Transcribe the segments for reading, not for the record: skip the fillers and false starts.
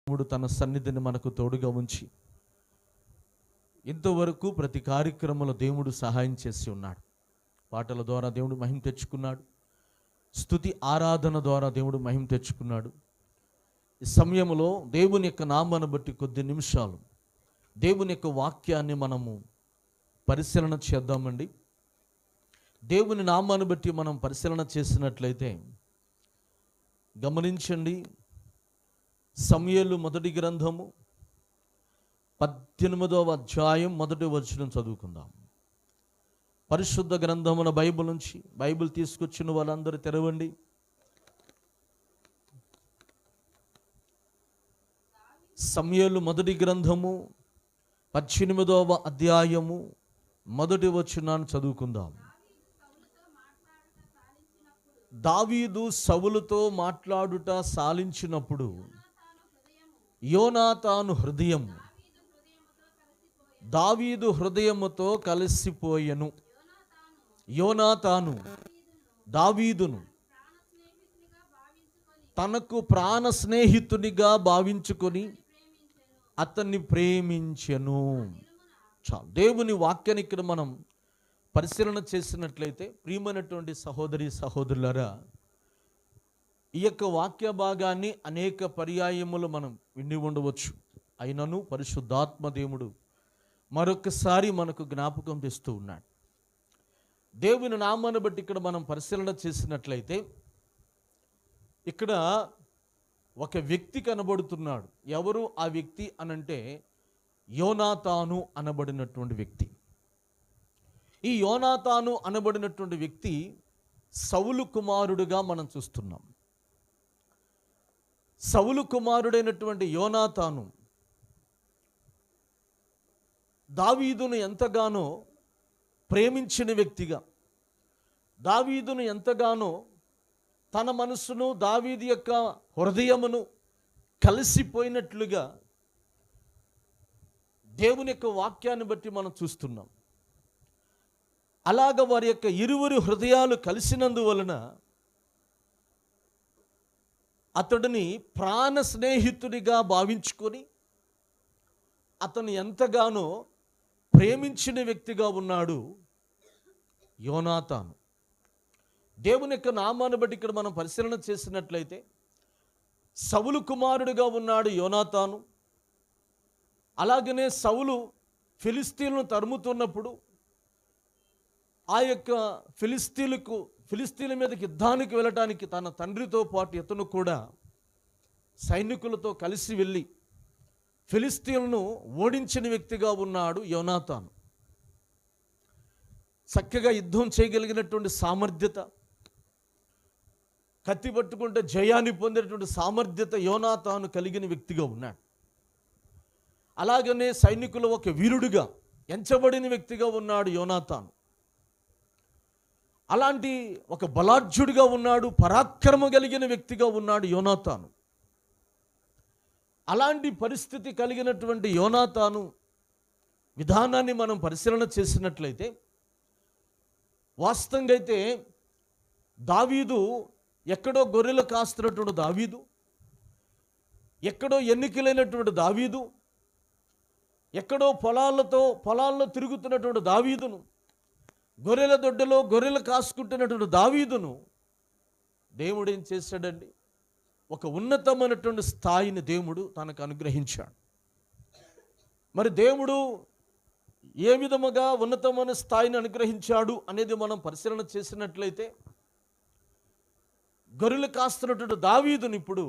దేవుడు తన సన్నిధిని మనకు తోడుగా ఉంచి ఇంతవరకు ప్రతి కార్యక్రమంలో దేవుడు సహాయం చేసి ఉన్నాడు. పాటల ద్వారా దేవుడు మహిమ తెచ్చుకున్నాడు. స్తుతి ఆరాధన ద్వారా దేవుడు మహిమ తెచ్చుకున్నాడు. ఈ సమయంలో దేవుని యొక్క నామాన్ని బట్టి కొద్ది నిమిషాలు దేవుని యొక్క వాక్యాన్ని మనము పరిశీలన చేద్దామండి. దేవుని నామాన్ని బట్టి మనం పరిశీలన చేసినట్లయితే గమనించండి, సమూయేలు మొదటి గ్రంథము 18వ అధ్యాయం 1వ వచనం చదువుకుందాం. పరిశుద్ధ గ్రంథమున బైబిల్ నుంచి బైబిల్ తీసుకొచ్చిన వాళ్ళందరూ తెరవండి. సమూయేలు మొదటి గ్రంథము 18వ అధ్యాయము 1వ వచనాన్ని చదువుకుందాం. దావీదు సౌలుతో మాట్లాడుట సాలించినప్పుడు యోనాతాను హృదయం దావీదు హృదయముతో కలిసిపోయెను. యోనాతాను దావీదును తనకు ప్రాణ స్నేహితునిగా భావించుకొని అతన్ని ప్రేమించెను. చాలు. దేవుని వాక్యాన్ని ఇక్కడ మనం పరిశీలన చేసినట్లయితే ప్రియమైనటువంటి సహోదరి సహోదరులారా, ఈ యొక్క వాక్య భాగాన్ని అనేక పర్యాయములు మనం విని ఉండవచ్చు. అయినను పరిశుద్ధాత్మ దేవుడు మరొకసారి మనకు జ్ఞాపకం తెస్తూ ఉన్నాడు. దేవుని నామాన్ని బట్టి ఇక్కడ మనం పరిశీలన చేసినట్లయితే ఇక్కడ ఒక వ్యక్తి కనబడుతున్నాడు. ఎవరు ఆ వ్యక్తి అనంటే యోనాతాను అనబడినటువంటి వ్యక్తి. ఈ యోనాతాను అనబడినటువంటి వ్యక్తి సౌలు కుమారుడుగా మనం చూస్తున్నాం. సౌలు కుమారుడైనటువంటి యోనాతాను దావీదును ఎంతగానో ప్రేమించిన వ్యక్తిగా, దావీదును ఎంతగానో తన మనస్సును దావీదు యొక్క హృదయమును కలిసిపోయినట్లుగా దేవుని యొక్క వాక్యాన్ని బట్టి మనం చూస్తున్నాం. అలాగ వారి యొక్క ఇరువురి హృదయాలు కలిసినందువలన అతడిని ప్రాణ స్నేహితుడిగా భావించుకొని అతను ఎంతగానో ప్రేమించిన వ్యక్తిగా ఉన్నాడు యోనాతాను. దేవుని యొక్క నామాన్ని బట్టి ఇక్కడ మనం పరిశీలన చేసినట్లయితే సౌలు కుమారుడిగా ఉన్నాడు యోనాతాను. అలాగనే సౌలు ఫిలిస్తీన్లను తరుముతున్నప్పుడు ఆ యొక్క ఫిలిస్తీన్ల మీదకి యుద్ధానికి వెళ్ళటానికి తన తండ్రితో పాటు ఇతను కూడా సైనికులతో కలిసి వెళ్ళి ఫిలిస్తీన్లను ఓడించిన వ్యక్తిగా ఉన్నాడు యోనాతాను. చక్కగా యుద్ధం చేయగలిగినటువంటి సామర్థ్యత, కత్తి పట్టుకుంటే జయాన్ని పొందేటువంటి సామర్థ్యత యోనాతాను కలిగిన వ్యక్తిగా ఉన్నాడు. అలాగనే సైనికులు ఒక వీరుడిగా ఎంచబడిన వ్యక్తిగా ఉన్నాడు యోనాతాను. అలాంటి ఒక బలాఢ్యుడిగా ఉన్నాడు, పరాక్రమ కలిగిన వ్యక్తిగా ఉన్నాడు యోనాతాను. అలాంటి పరిస్థితి కలిగినటువంటి యోనాతాను విధానాన్ని మనం పరిశీలన చేసినట్లయితే వాస్తవంగా అయితే దావీదు ఎక్కడో గొర్రెలు కాస్తున్నటువంటి దావీదు, ఎక్కడో ఎన్నికలైనటువంటి దావీదు, ఎక్కడో పొలాల్లో తిరుగుతున్నటువంటి దావీదును, గొర్రెల దొడ్డలో గొర్రెలు కాసుకుంటున్నటువంటి దావీదును దేవుడు ఏం చేశాడండి? ఒక ఉన్నతమైనటువంటి స్థాయిని దేవుడు తనకు అనుగ్రహించాడు. మరి దేవుడు ఏ విధముగా ఉన్నతమైన స్థాయిని అనుగ్రహించాడు అనేది మనం పరిశీలన చేసినట్లయితే గొర్రెలు కాస్తున్నటువంటి దావీదును ఇప్పుడు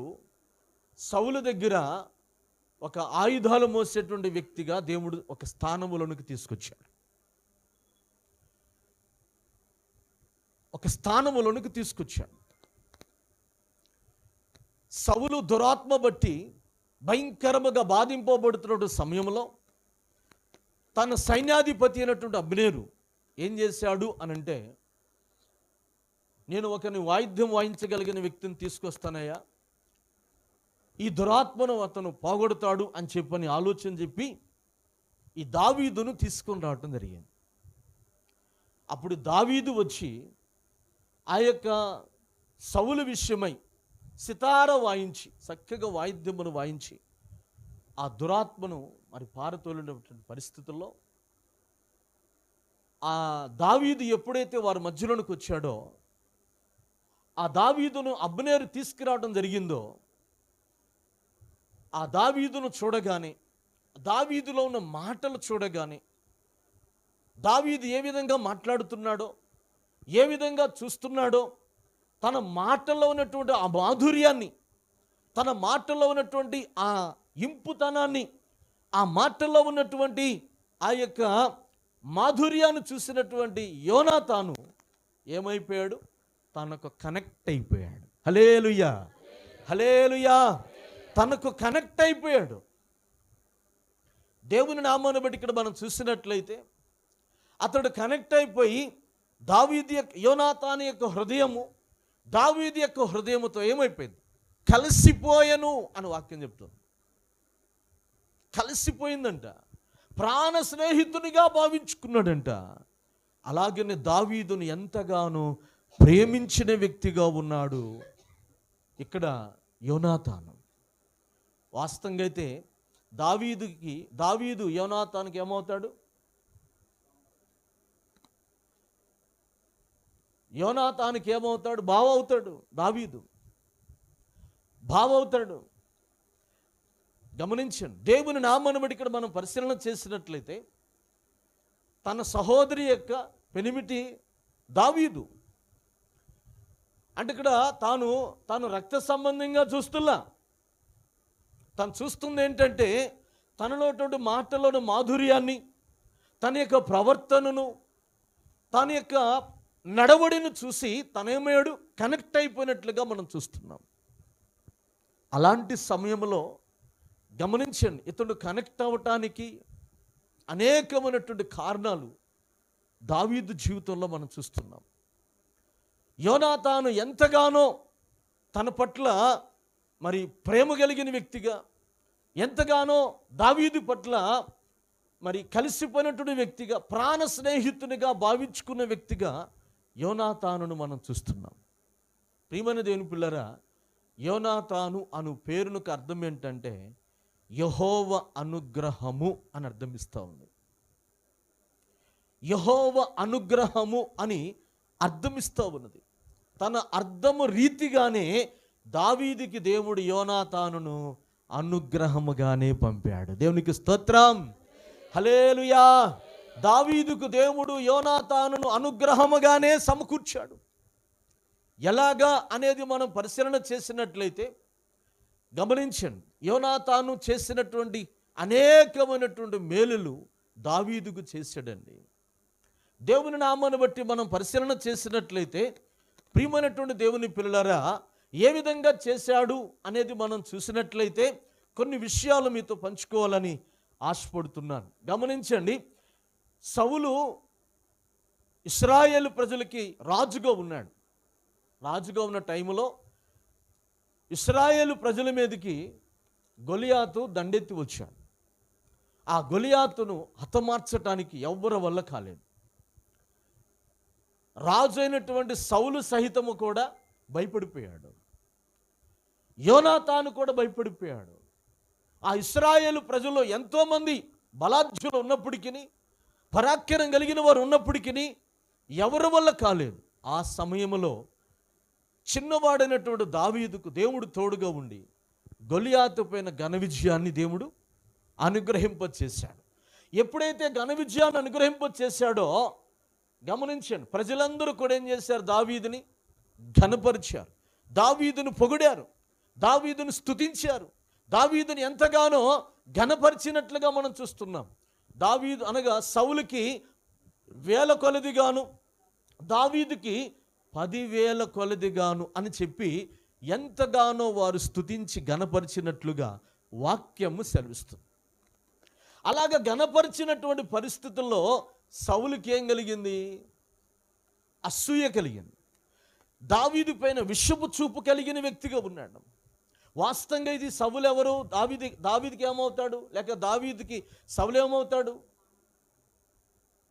సౌలు దగ్గర ఒక ఆయుధాలు మోసేటువంటి వ్యక్తిగా దేవుడు ఒక స్థానములోనికి తీసుకొచ్చాడు. సౌలు దురాత్మ బట్టి భయంకరముగా బాధింపబడుతున్న సమయంలో తన సైన్యాధిపతి అయినటువంటి అబ్నేరు ఏం చేశాడు అనంటే, నేను ఒకని వాయిద్యం వాయించగలిగిన వ్యక్తిని తీసుకొస్తానయ్యా, ఈ దురాత్మను అతను పోగొడతాడు అని చెప్పని ఆలోచన చెప్పి ఈ దావీదును తీసుకొని రావటం జరిగింది. అప్పుడు దావీదు వచ్చి ఆ యొక్క సౌలు విషయమై సితార వాయించి, చక్కగా వాయిద్యమును వాయించి ఆ దురాత్మను మరి పారతోలినటువంటి పరిస్థితుల్లో ఆ దావీదు ఎప్పుడైతే వారి మధ్యలోనికి వచ్చాడో, ఆ దావీదును అబ్నేరు తీసుకురావడం జరిగిందో, ఆ దావీదును చూడగానే, దావీదులో ఉన్న మాటలు చూడగానే, దావీదు ఏ విధంగా మాట్లాడుతున్నాడో, ఏ విధంగా చూస్తున్నాడో, తన మాటల్లో ఉన్నటువంటి ఆ మాధుర్యాన్ని, తన మాటల్లో ఉన్నటువంటి ఆ ఇంపుతనాన్ని, ఆ మాటల్లో ఉన్నటువంటి ఆ యొక్క మాధుర్యాన్ని చూసినటువంటి యోనాతాను ఏమైపోయాడు? తనకు కనెక్ట్ అయిపోయాడు. హల్లెలూయా, హల్లెలూయా. తనకు కనెక్ట్ అయిపోయాడు. దేవుని నామాన్ని బట్టి ఇక్కడ మనం చూసినట్లయితే అతడు కనెక్ట్ అయిపోయి యోనాతాను యొక్క హృదయము దావీదు యొక్క హృదయముతో ఏమైపోయింది? కలిసిపోయెను అని వాక్యం చెప్తుంది. కలిసిపోయిందంట. ప్రాణ స్నేహితునిగా భావించుకున్నాడంట. అలాగనే దావీదును ఎంతగానో ప్రేమించిన వ్యక్తిగా ఉన్నాడు ఇక్కడ యోనాతాను. వాస్తవంగా అయితే దావీదు యోనాతానుకి ఏమవుతాడు? యోనాతానుకి ఏమవుతాడు? బావ అవుతాడు. దావీదు బావ అవుతాడు. గమనించండి, దేవుని నామాన్ని బట్టి ఇక్కడ మనం పరిశీలన చేసినట్లయితే తన సహోదరి యొక్క పెనిమిటి దావీదు అంటే ఇక్కడ తాను రక్త సంబంధంగా చూస్తున్నా, తను చూస్తుంది ఏంటంటే తనలోటువంటి మాటలోని మాధుర్యాన్ని, తన యొక్క ప్రవర్తనను, తన యొక్క నడవడిని చూసి తనేమయ్యాడు? కనెక్ట్ అయిపోయినట్లుగా మనం చూస్తున్నాం. అలాంటి సమయంలో గమనించండి, ఇతడు కనెక్ట్ అవ్వటానికి అనేకమైనటువంటి కారణాలు దావీదు జీవితంలో మనం చూస్తున్నాం. యోనాతాను ఎంతగానో తన పట్ల మరి ప్రేమ కలిగిన వ్యక్తిగా, ఎంతగానో దావీదు పట్ల మరి కలిసిపోయినటువంటి వ్యక్తిగా, ప్రాణ స్నేహితునిగా భావించుకున్న వ్యక్తిగా యోనాతానును మనం చూస్తున్నాం. ప్రియమైన దేవుని పిల్లరా, యోనాతాను అను పేరునకు అర్థం ఏంటంటే యెహోవా అనుగ్రహము అని అర్థం ఇస్తూ ఉంది. యెహోవా అనుగ్రహము అని అర్థం ఇస్తూ ఉన్నది. తన అర్థము రీతిగానే దావీదుకి దేవుడు యోనాతానును అనుగ్రహముగానే పంపాడు. దేవునికి స్తోత్రం, హల్లెలూయా. దావీదుకు దేవుడు యోనాతానును అనుగ్రహముగానే సమకూర్చాడు. ఎలాగా అనేది మనం పరిశీలన చేసినట్లయితే గమనించండి, యోనాతాను చేసినటువంటి అనేకమైనటువంటి మేలులు దావీదుకు చేశాడండి. దేవుని నామాన్ని బట్టి మనం పరిశీలన చేసినట్లయితే ప్రియమైనటువంటి దేవుని పిల్లలారా, ఏ విధంగా చేశాడు అనేది మనం చూసినట్లయితే కొన్ని విషయాలు మీతో పంచుకోవాలని ఆశపడుతున్నాను. గమనించండి, సౌలు ఇశ్రాయేలు ప్రజలకి రాజుగా ఉన్నాడు. రాజుగా ఉన్న టైంలో ఇశ్రాయేలు ప్రజల మీదకి గొలియాతు దండెత్తి వచ్చాడు. ఆ గొలియాతును హతమార్చటానికి ఎవ్వరి వల్ల కాలేదు. రాజు అయినటువంటి సౌలు సహితము కూడా భయపడిపోయాడు. యోనాతాను కూడా భయపడిపోయాడు. ఆ ఇశ్రాయేలు ప్రజల్లో ఎంతోమంది బలాఢ్యులు ఉన్నప్పటికీ, పరాక్రమం కలిగిన వారు ఉన్నప్పటికీ ఎవరి వల్ల కాలేదు. ఆ సమయంలో చిన్నవాడైనటువంటి దావీదుకు దేవుడు తోడుగా ఉండి గొలియాతు పైన ఘన విజయాన్ని దేవుడు అనుగ్రహింపచేశాడు. ఎప్పుడైతే ఘన విజయాన్ని అనుగ్రహింపచేశాడో గమనించండి, ప్రజలందరూ కూడా ఏం చేశారు? దావీదుని ఘనపరిచారు, దావీదును పొగిడారు, దావీదును స్తుతించారు, దావీదుని ఎంతగానో ఘనపరిచినట్లుగా మనం చూస్తున్నాం. దావీదు అనగా సౌలుకి 1000 కొలదిగాను, దావీదుకి 10,000 కొలదిగాను అని చెప్పి ఎంతగానో వారు స్తుతించి ఘనపరిచినట్లుగా వాక్యము సెలవిస్తుంది. అలాగ ఘనపరిచినటువంటి పరిస్థితుల్లో సౌలుకి ఏం కలిగింది? అసూయ కలిగింది. దావీదు పైన విషపు చూపు కలిగిన వ్యక్తిగా ఉన్నాడు. వాస్తవంగా ఇది సౌలు ఎవరు? దావీదుకి ఏమవుతాడు? లేక దావీదుకి సౌలు ఏమవుతాడు?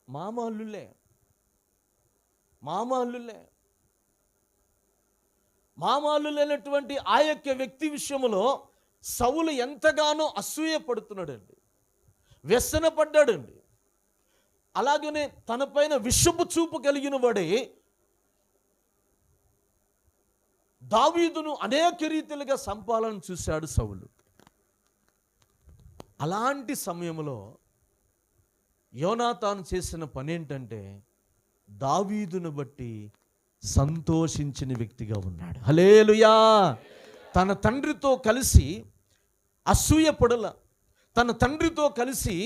మామ అల్లులే. మామ అల్లులైనటువంటి ఆ యొక్క వ్యక్తి విషయంలో సౌలు ఎంతగానో అసూయపడుతున్నాడండి, వ్యసనపడ్డాడండి. అలాగనే తన పైన విషపు చూపు కలిగిన వాడే దావీదును అనేక రీతిలుగా సంపాలని చూశాడు సౌలు. అలాంటి సమయంలో యోనాతాను చేసిన పని ఏంటంటే దావీదును బట్టి సంతోషించిన వ్యక్తిగా ఉన్నాడు. హల్లెలూయా. తన తండ్రితో కలిసి అసూయపడల, తన తండ్రితో కలిసి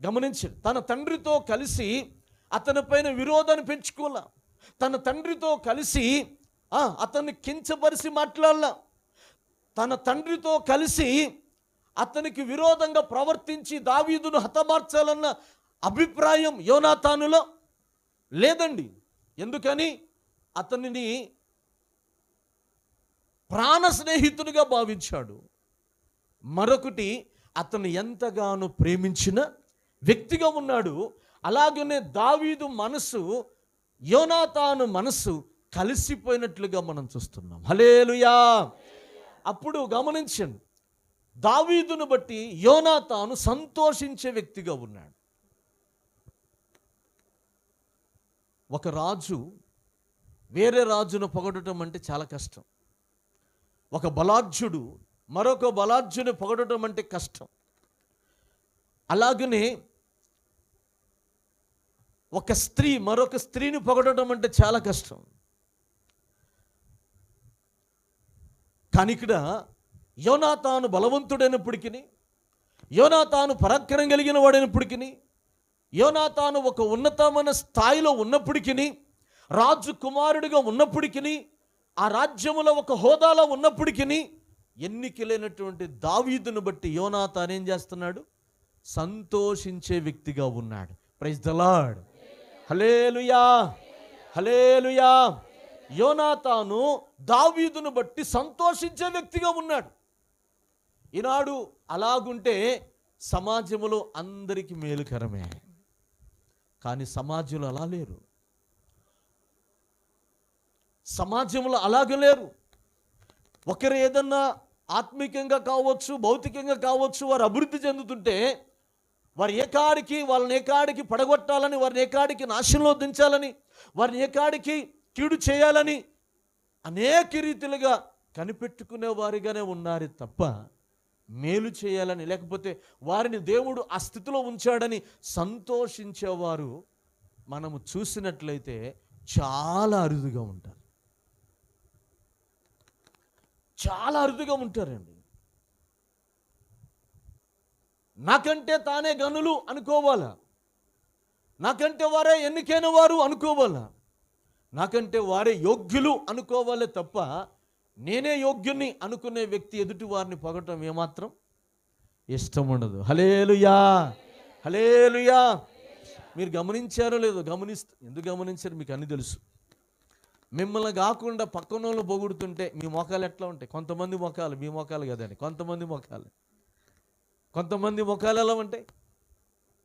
గమనించండి, తన తండ్రితో కలిసి అతని పైన విరోధాన్ని పెంచుకోవాల, తన తండ్రితో కలిసి అతన్ని కించపరిచి మాట్లాడాల, తన తండ్రితో కలిసి అతనికి విరోధంగా ప్రవర్తించి దావీదును హతమార్చాలన్న అభిప్రాయం యోనాతానులో లేదండి. ఎందుకని? అతనిని ప్రాణ స్నేహితునిగా భావించాడు. మరొకటి, అతను ఎంతగానో ప్రేమించిన వ్యక్తిగా ఉన్నాడు. అలాగనే దావీదు మనసు యోనాతాను మనసు కలిసిపోయినట్లుగా మనం చూస్తున్నాం. హల్లెలూయా. అప్పుడు గమనించండి, దావీదును బట్టి యోనాతాను సంతోషించే వ్యక్తిగా ఉన్నాడు. ఒక రాజు వేరే రాజును పొగడటం అంటే చాలా కష్టం. ఒక బలాఢ్యుడు మరొక బలాఢ్యుని పొగడటం అంటే కష్టం. అలాగనే ఒక స్త్రీ మరొక స్త్రీని పొగడటం అంటే చాలా కష్టం. కానీ ఇక్కడ యోనాతాను బలవంతుడైనప్పటికీ, యోనాతాను పరాక్రమం కలిగిన వాడైనప్పటికీ, యోనాతాను ఒక ఉన్నతమైన స్థాయిలో ఉన్నప్పటికీ, రాజు కుమారుడిగా ఉన్నప్పటికీ, ఆ రాజ్యములో ఒక హోదాలో ఉన్నప్పటికీ, ఎన్నికలైనటువంటి దావీదును బట్టి యోనాతాను ఏం చేస్తున్నాడు? సంతోషించే వ్యక్తిగా ఉన్నాడు. Praise the lord. Hallelujah, hallelujah. యోనాతాను దావీదును బట్టి సంతోషించే వ్యక్తిగా ఉన్నాడు. ఈనాడు అలాగుంటే సమాజంలో అందరికీ మేలుకరమే. కానీ సమాజంలో అలా లేరు, సమాజంలో అలాగే లేరు. ఒకరు ఏదన్నా ఆత్మీకంగా కావచ్చు, భౌతికంగా కావచ్చు, వారు అభివృద్ధి చెందుతుంటే వారి ఏకాడికి వాళ్ళని ఏకాడికి పడగొట్టాలని, వారిని ఏకాడికి నాశనంలో దించాలని, వారిని ఏకాడికి కీడు చేయాలని అనేక రీతిలుగా కనిపెట్టుకునే వారిగానే ఉన్నారు తప్ప మేలు చేయాలని, లేకపోతే వారిని దేవుడు ఆ స్థితిలో ఉంచాడని సంతోషించేవారు మనము చూసినట్లయితే చాలా అరుదుగా ఉంటారు, చాలా అరుదుగా ఉంటారండి. నాకంటే తానే గనులు అనుకోవాలా, నాకంటే వారే ఎన్నికైన వారు అనుకోవాలా, నాకంటే వారే యోగ్యులు అనుకోవాలే తప్ప నేనే యోగ్యుని అనుకునే వ్యక్తి ఎదుటి వారిని పొగటం ఏమాత్రం ఇష్టం ఉండదు. హల్లెలూయా, హల్లెలూయా. మీరు గమనించారో లేదో, ఎందుకు గమనించారు మీకు అన్నీ తెలుసు. మిమ్మల్ని కాకుండా పక్కన వాళ్ళు పొగుడుతుంటే మీ మొఖాలు ఎట్లా ఉంటాయి? కొంతమంది మొఖాలు, మీ మొఖాలు కదండి, కొంతమంది మొఖాలు ఎలా ఉంటాయి?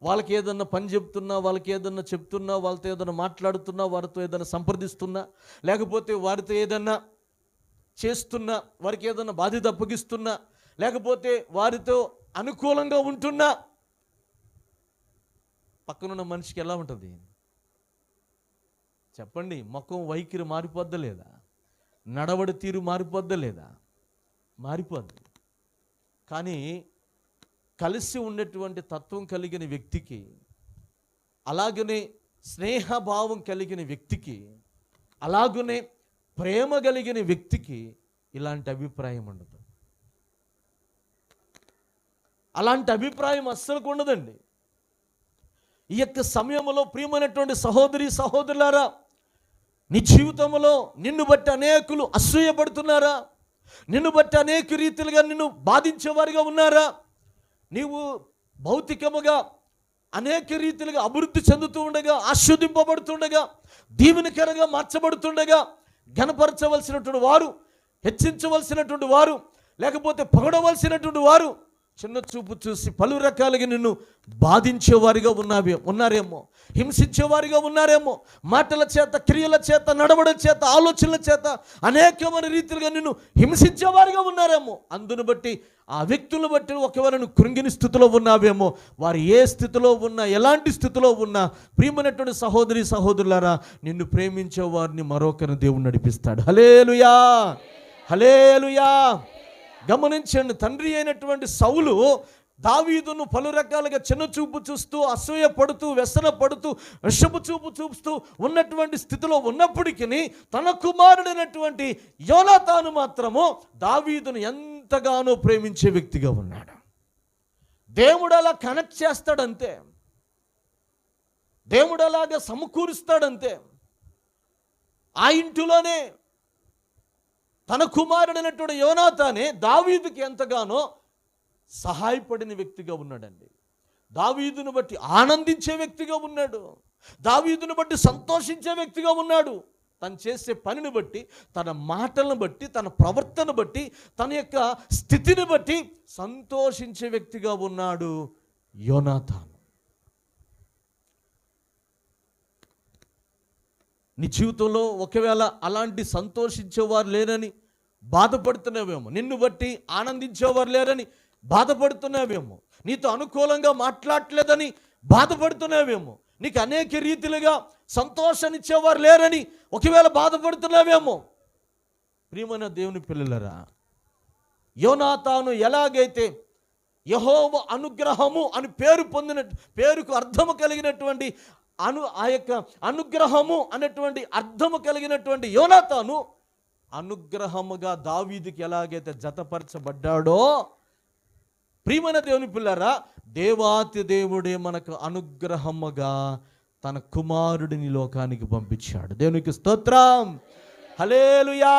వాళ్ళకి ఏదన్నా పని చెప్తున్నా, వాళ్ళకి ఏదన్నా చెప్తున్నా, వాళ్ళతో ఏదైనా మాట్లాడుతున్నా, వారితో ఏదైనా సంప్రదిస్తున్నా, లేకపోతే వారితో ఏదన్నా చేస్తున్నా, వారికి ఏదైనా బాధ్యత అప్పగిస్తున్నా, లేకపోతే వారితో అనుకూలంగా ఉంటున్నా, పక్కనున్న మనిషికి ఎలా ఉంటుంది చెప్పండి? ముఖం వైఖరి మారిపోద్దా లేదా? నడవడి తీరు మారిపోద్దా లేదా? మారిపోద్ది. కానీ కలిసి ఉన్నటువంటి తత్వం కలిగిన వ్యక్తికి, అలాగనే స్నేహభావం కలిగిన వ్యక్తికి, అలాగనే ప్రేమ కలిగిన వ్యక్తికి ఇలాంటి అభిప్రాయం ఉండదు. అలాంటి అభిప్రాయం అస్సలు ఉండదండి. ఈ యొక్క సమయంలో ప్రియమైనటువంటి సహోదరి సహోదరులారా, నీ జీవితంలో నిన్ను బట్టి అనేకులు అసూయపడుతున్నారా? నిన్ను బట్టి అనేక రీతిలుగా నిన్ను బాధించేవారిగా ఉన్నారా? నీవు భౌతికముగా అనేక రీతిలుగా అభివృద్ధి చెందుతూ ఉండగా, ఆస్వాదింపబడుతుండగా, దీవెనకరంగా మార్చబడుతుండగా, ఘనపరచవలసినటువంటి వారు, హెచ్చించవలసినటువంటి వారు, లేకపోతే పొగడవలసినటువంటి వారు చిన్న చూపు చూసి పలు రకాలుగా నిన్ను బాధించేవారిగా ఉన్నారేమో, హింసించేవారిగా ఉన్నారేమో, మాటల చేత, క్రియల చేత, నడవడం చేత, ఆలోచనల చేత అనేకమైన రీతిలుగా నిన్ను హింసించేవారిగా ఉన్నారేమో. అందును బట్టి ఆ వ్యక్తులను బట్టి ఒకవేళ నువ్వు కృంగిని స్థితిలో ఉన్నావేమో, వారు ఏ స్థితిలో ఉన్నా, ఎలాంటి స్థితిలో ఉన్నా, ప్రియమైనటువంటి సహోదరి సహోదరులారా, నిన్ను ప్రేమించే వారిని మరొకరిని దేవుడు నడిపిస్తాడు. హల్లెలూయా, హల్లెలూయా. గమనించండి, తండ్రి అయినటువంటి సౌలు దావీదును పలు రకాలుగా చిన్న చూపు చూస్తూ, అసూయ పడుతూ, వ్యసన పడుతూ, విషపు చూపు చూస్తూ ఉన్నటువంటి స్థితిలో ఉన్నప్పటికీ తన కుమారుడైనటువంటి యోనాతాను మాత్రము దావీదును ఎంతగానో ప్రేమించే వ్యక్తిగా ఉన్నాడు. దేవుడు అలా కనెక్ట్ చేస్తాడంతే, దేవుడు అలాగా సమకూరుస్తాడంతే. ఆ ఇంటిలోనే తన కుమారుడైనటువంటి యోనాతానే దావీదుకి ఎంతగానో సహాయపడిన వ్యక్తిగా ఉన్నాడండి. దావీదును బట్టి ఆనందించే వ్యక్తిగా ఉన్నాడు, దావీదును బట్టి సంతోషించే వ్యక్తిగా ఉన్నాడు. తను చేసే పనిని బట్టి, తన మాటలను బట్టి, తన ప్రవర్తన బట్టి, తన యొక్క స్థితిని బట్టి సంతోషించే వ్యక్తిగా ఉన్నాడు యోనాతాను. నీ జీవితంలో ఒకవేళ అలాంటి సంతోషించేవారు లేరని బాధపడుతున్నావేమో, నిన్ను బట్టి ఆనందించేవారు లేరని బాధపడుతున్నావేమో, నీతో అనుకూలంగా మాట్లాడలేదని బాధపడుతున్నావేమో, నీకు అనేక రీతిలుగా సంతోషాన్నిచ్చేవారు లేరని ఒకవేళ బాధపడుతున్నావేమో. ప్రియమైన దేవుని పిల్లలరా, యోనాతాను ఎలాగైతే యెహోవా అనుగ్రహము అని పేరు పొందిన, పేరుకు అర్థము కలిగినటువంటి ఆ యొక్క అనుగ్రహము అనేటువంటి అర్థము కలిగినటువంటి యోనాతాను అనుగ్రహముగా దావీదుకి ఎలాగైతే జతపరచబడ్డాడో, ప్రియమైన దేవుని పిల్లరా, దేవాతి దేవుడే మనకు అనుగ్రహముగా తన కుమారుడిని లోకానికి పంపించాడు. దేవునికి స్తోత్రం, హల్లెలూయా.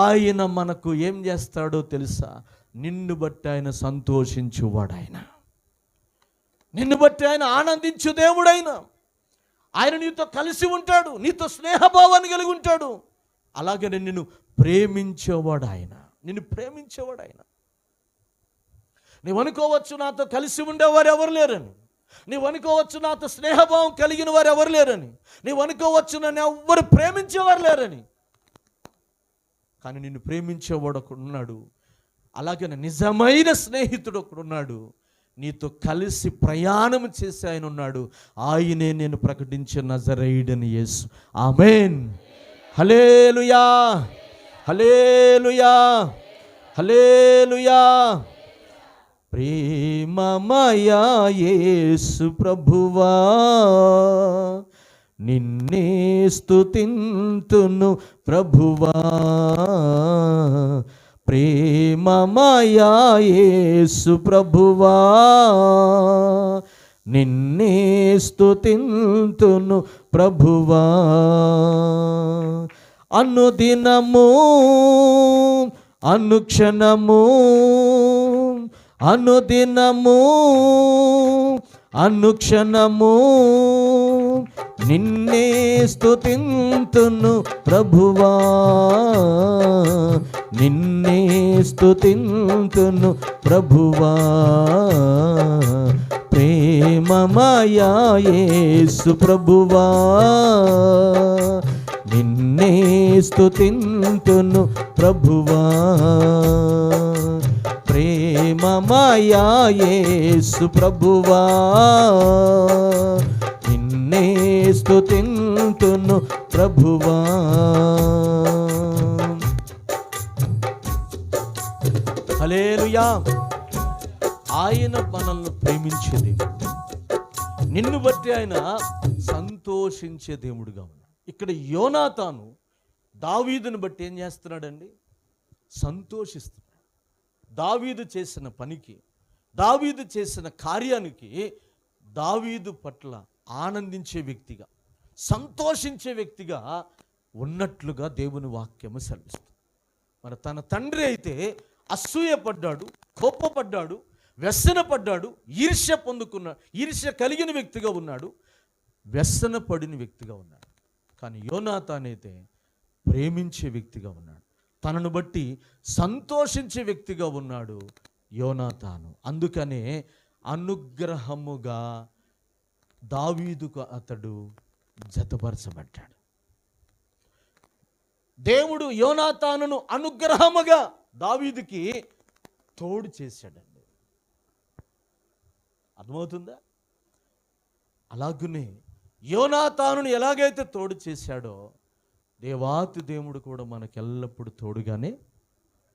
ఆయన మనకు ఏం చేస్తాడో తెలుసా? నిన్ను బట్టి ఆయన సంతోషించువాడు, నిన్ను బట్టి ఆయన ఆనందించు దేవుడైనా, ఆయన నీతో కలిసి ఉంటాడు, నీతో స్నేహభావాన్ని కలిగి ఉంటాడు. అలాగే నిన్ను ప్రేమించేవాడు ఆయన, నిన్ను ప్రేమించేవాడు ఆయన. నీవు అనుకోవచ్చు నాతో కలిసి ఉండేవారు ఎవరు లేరని, నీవు అనుకోవచ్చు నాతో స్నేహభావం కలిగిన వారు ఎవరు లేరని, నీవు అనుకోవచ్చు నన్ను ఎవ్వరు ప్రేమించేవారు లేరని. కానీ నిన్ను ప్రేమించేవాడు ఒకడున్నాడు, అలాగే నిజమైన స్నేహితుడు ఒకడున్నాడు, నీతో కలిసి ప్రయాణం చేసి ఆయన ఉన్నాడు. ఆయనే నేను ప్రకటించే నజరేయుడని యేసు. ఆమేన్, హల్లెలూయా, హల్లెలూయా, హల్లెలూయా. ప్రేమమయా యేసు ప్రభువా, నిన్నే స్తుతింతును ప్రభువా. ప్రేమమయా యేసు ప్రభువా, నిన్నే స్తుతింతును ప్రభువా. అనుదినము అనుక్షణము, అనుదినము అనుక్షణము నిన్నే స్తుతింతును ప్రభువా, నిన్నే స్తుతింతును ప్రభువా. ప్రేమమయా యేసు ప్రభువా, నిన్నే స్తుతింతును ప్రభువా. ప్రేమమయా యేసు ప్రభువా, నిన్నే స్తుతింతును ప్రభువా. హల్లెలూయా. ఆయన మనల్ని ప్రేమించే దేవుడు, నిన్ను బట్టి ఆయన సంతోషించే దేవుడుగా ఉన్నాడు. ఇక్కడ యోనాతాను దావీదును బట్టి ఏం చేస్తున్నాడండి? సంతోషిస్తున్నాడు. దావీదు చేసిన పనికి, దావీదు చేసిన కార్యానికి దావీదు పట్ల ఆనందించే వ్యక్తిగా, సంతోషించే వ్యక్తిగా ఉన్నట్లుగా దేవుని వాక్యము సెలవిస్తుంది. మరి తన తండ్రి అయితే అసూయపడ్డాడు, కోపపడ్డాడు, వ్యసనపడ్డాడు, ఈర్ష్య పొందుకున్నాడు, ఈర్ష్య కలిగిన వ్యక్తిగా ఉన్నాడు, వ్యసన పడిన వ్యక్తిగా ఉన్నాడు. కానీ యోనాతాను అయితే ప్రేమించే వ్యక్తిగా ఉన్నాడు, తనను బట్టి సంతోషించే వ్యక్తిగా ఉన్నాడు యోనాతాను. అందుకనే అనుగ్రహముగా దావీదుకు అతడు జతపరచబడ్డాడు. దేవుడు యోనాతానును అనుగ్రహముగా దావీదుకి తోడు చేశాడండి. అర్థమవుతుందా? అలాగునే యోనాతానును ఎలాగైతే తోడు చేశాడో దేవాతి దేవుడు కూడా మనకెల్లప్పుడూ తోడుగానే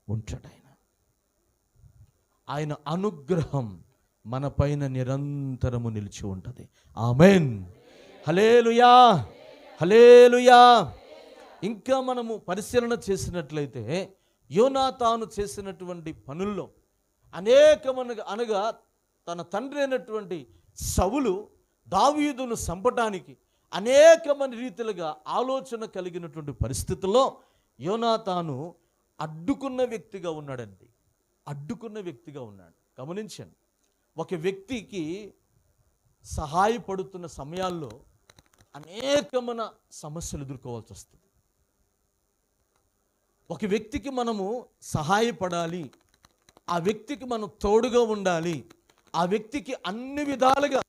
ఉంటాడు. ఆయన అనుగ్రహం మన పైన నిరంతరము నిలిచి ఉంటుంది. ఆమేన్. హల్లెలూయా, హల్లెలూయా. ఇంకా మనము పరిశీలన చేసినట్లయితే యోనాతాను చేసినటువంటి పనుల్లో అనగా తన తండ్రి అయినటువంటి సౌలు దావీదును చంపటానికి అనేకమైన రీతిలుగా ఆలోచన కలిగినటువంటి పరిస్థితుల్లో యోనాతాను అడ్డుకున్న వ్యక్తిగా ఉన్నాడండి. అడ్డుకున్న వ్యక్తిగా ఉన్నాడు. గమనించండి, ఒక వ్యక్తికి సహాయపడుతున్న సమయాల్లో అనేకమైన సమస్యలు ఎదుర్కోవాల్సి వస్తుంది. ఒక వ్యక్తికి మనము సహాయపడాలి, ఆ వ్యక్తికి మనం తోడుగా ఉండాలి, ఆ వ్యక్తికి అన్ని విధాలుగా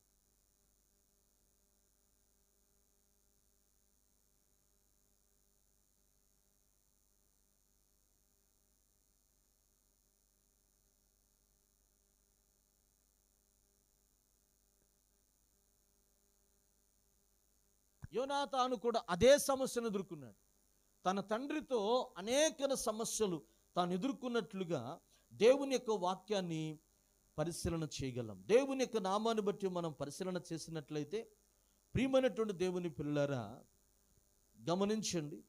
యోనాతాను కూడా అదే సమస్యను ఎదుర్కొన్నాడు. తన తండ్రితో అనేక సమస్యలు తాను ఎదుర్కొన్నట్లుగా దేవుని యొక్క వాక్యాన్ని పరిశీలన చేయగలం. దేవుని యొక్క నామాన్ని బట్టి మనం పరిశీలన చేసినట్లయితే ప్రియమైనటువంటి దేవుని పిల్లలారా గమనించండి,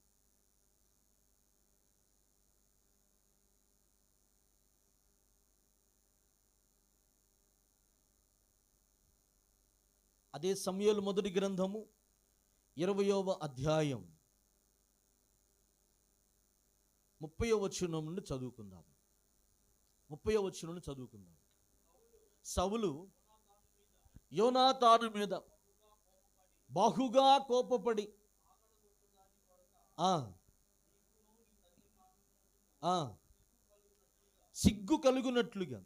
అదే సమూయేలు మొదటి గ్రంథము 20వ అధ్యాయం 30వ వచనం నుండి చదువుకుందాం. 30వ వచనం నుండి చదువుకుందాం. సౌలు యోనాతాను మీద బహుగా కోపపడి సిగ్గు కలుగునట్లుగా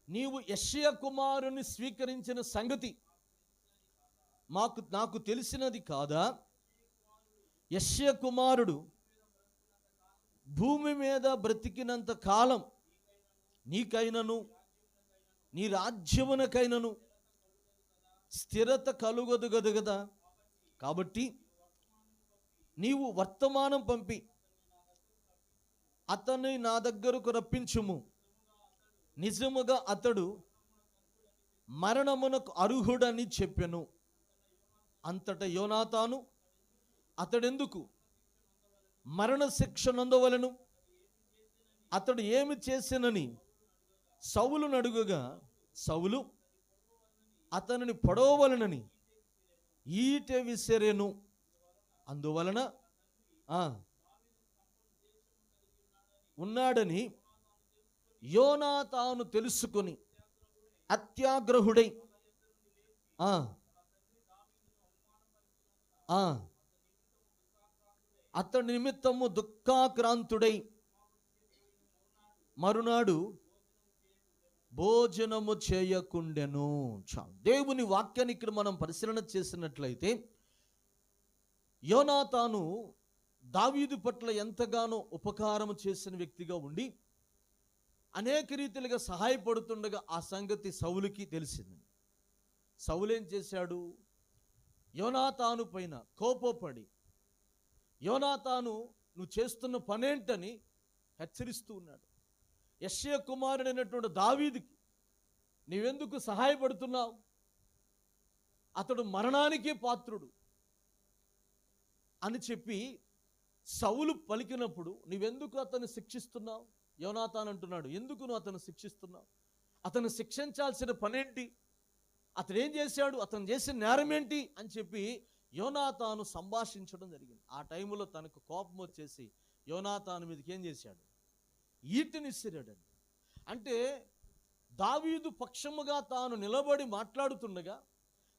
నీవు యెష్షయా కుమారుని స్వీకరించిన సంగతి నాకు తెలిసినది కాదా? యెష్షయా కుమారుడు భూమి మీద బ్రతికినంత కాలం నీకైనను నీ రాజ్యమునకైనను స్థిరత కలుగదు కదా. కాబట్టి నీవు వర్తమానం పంపి అతన్ని నా దగ్గరకు రప్పించుము. నిజముగా అతడు మరణమునకు అర్హుడని చెప్పెను. అంతటా యోనాతాను అతడెందుకు మరణశిక్ష నొందవలెను, అతడు ఏమి చేసినని సౌలును అడుగగా సౌలు అతనిని పొడవవలెనని ఈటె విసిరెను. అందువలన ఉన్నాడని యోనాతాను తెలుసుకొని అత్యాగ్రహుడై అతడి నిమిత్తము దుఃఖాక్రాంతుడై మరునాడు భోజనము చేయకుండెను. దేవుని వాక్యాన్ని ఇక్కడ మనం పరిశీలన చేసినట్లయితే యోనాతాను దావీదు పట్ల ఎంతగానో ఉపకారం చేసిన వ్యక్తిగా ఉండి అనేక రీతిలుగా సహాయపడుతుండగా ఆ సంగతి సౌలుకి తెలిసింది. సౌలు ఏం చేశాడు? యోనాతాను పైన కోపపడి యోనాతాను నువ్వు చేస్తున్న పనేంటని హెచ్చరిస్తూ ఉన్నాడు. యెష్షయా కుమారుడైనటువంటి దావీదుకి నీవెందుకు సహాయపడుతున్నావు? అతడు మరణానికే పాత్రుడు అని చెప్పి సౌలు పలికినప్పుడు నీవెందుకు అతన్ని శిక్షిస్తున్నావు? యోనాతాను అంటున్నాడు, ఎందుకు నువ్వు అతను శిక్షిస్తున్నావు? అతను శిక్షించాల్సిన పనేంటి? అతను ఏం చేశాడు? అతను చేసిన నేరం ఏంటి అని చెప్పి యోనాతాను సంభాషించడం జరిగింది. ఆ టైంలో తనకు కోపం వచ్చేసి యోనాతాను మీదకి ఏం చేశాడు? ఈటెని విసిరాడండి. అంటే దావీదు పక్షముగా తాను నిలబడి మాట్లాడుతుండగా,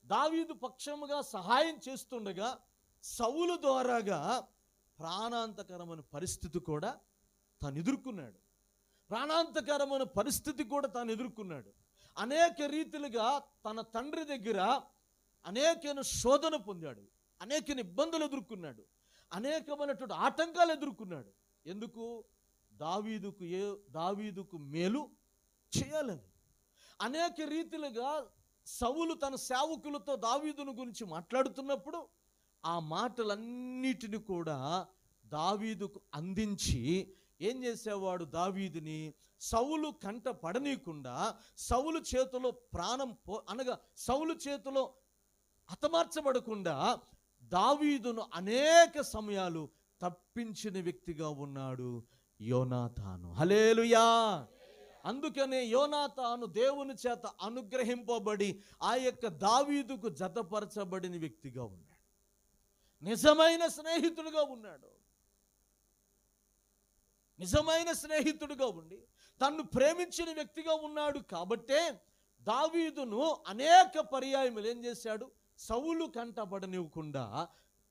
దావీదు పక్షముగా సహాయం చేస్తుండగా సౌలు ద్వారాగా ప్రాణాంతకరమైన పరిస్థితి కూడా తాను ఎదుర్కొన్నాడు. ప్రాణాంతకరమైన పరిస్థితి కూడా తాను ఎదుర్కొన్నాడు. అనేక రీతిలుగా తన తండ్రి దగ్గర అనేక శోధన పొందాడు, అనేక ఇబ్బందులు ఎదుర్కొన్నాడు, అనేకమైనటువంటి ఆటంకాలు ఎదుర్కొన్నాడు. ఎందుకు? దావీదుకు మేలు చేయాలని. అనేక రీతిలుగా సౌలు తన సేవకులతో దావీదును గురించి మాట్లాడుతున్నప్పుడు ఆ మాటలన్నిటిని కూడా దావీదుకు అందించి ఏం చేసేవాడు? దావీదుని సౌలు కంట పడనీయకుండా, సౌలు చేతిలో సౌలు చేతిలో హతమార్చబడకుండా దావీదును అనేక సమయాలు తప్పించిన వ్యక్తిగా ఉన్నాడు యోనాతాను. హల్లెలూయా. అందుకనే యోనాతాను దేవుని చేత అనుగ్రహింపబడి ఆ యొక్క దావీదుకు జతపరచబడిన వ్యక్తిగా ఉన్నాడు. నిజమైన స్నేహితుడుగా ఉన్నాడు. నిజమైన స్నేహితుడుగా ఉండి తన్ను ప్రేమించిన వ్యక్తిగా ఉన్నాడు. కాబట్టే దావీదును అనేక పర్యాయములు ఏం చేశాడు? సౌలు కంటపడనివ్వకుండా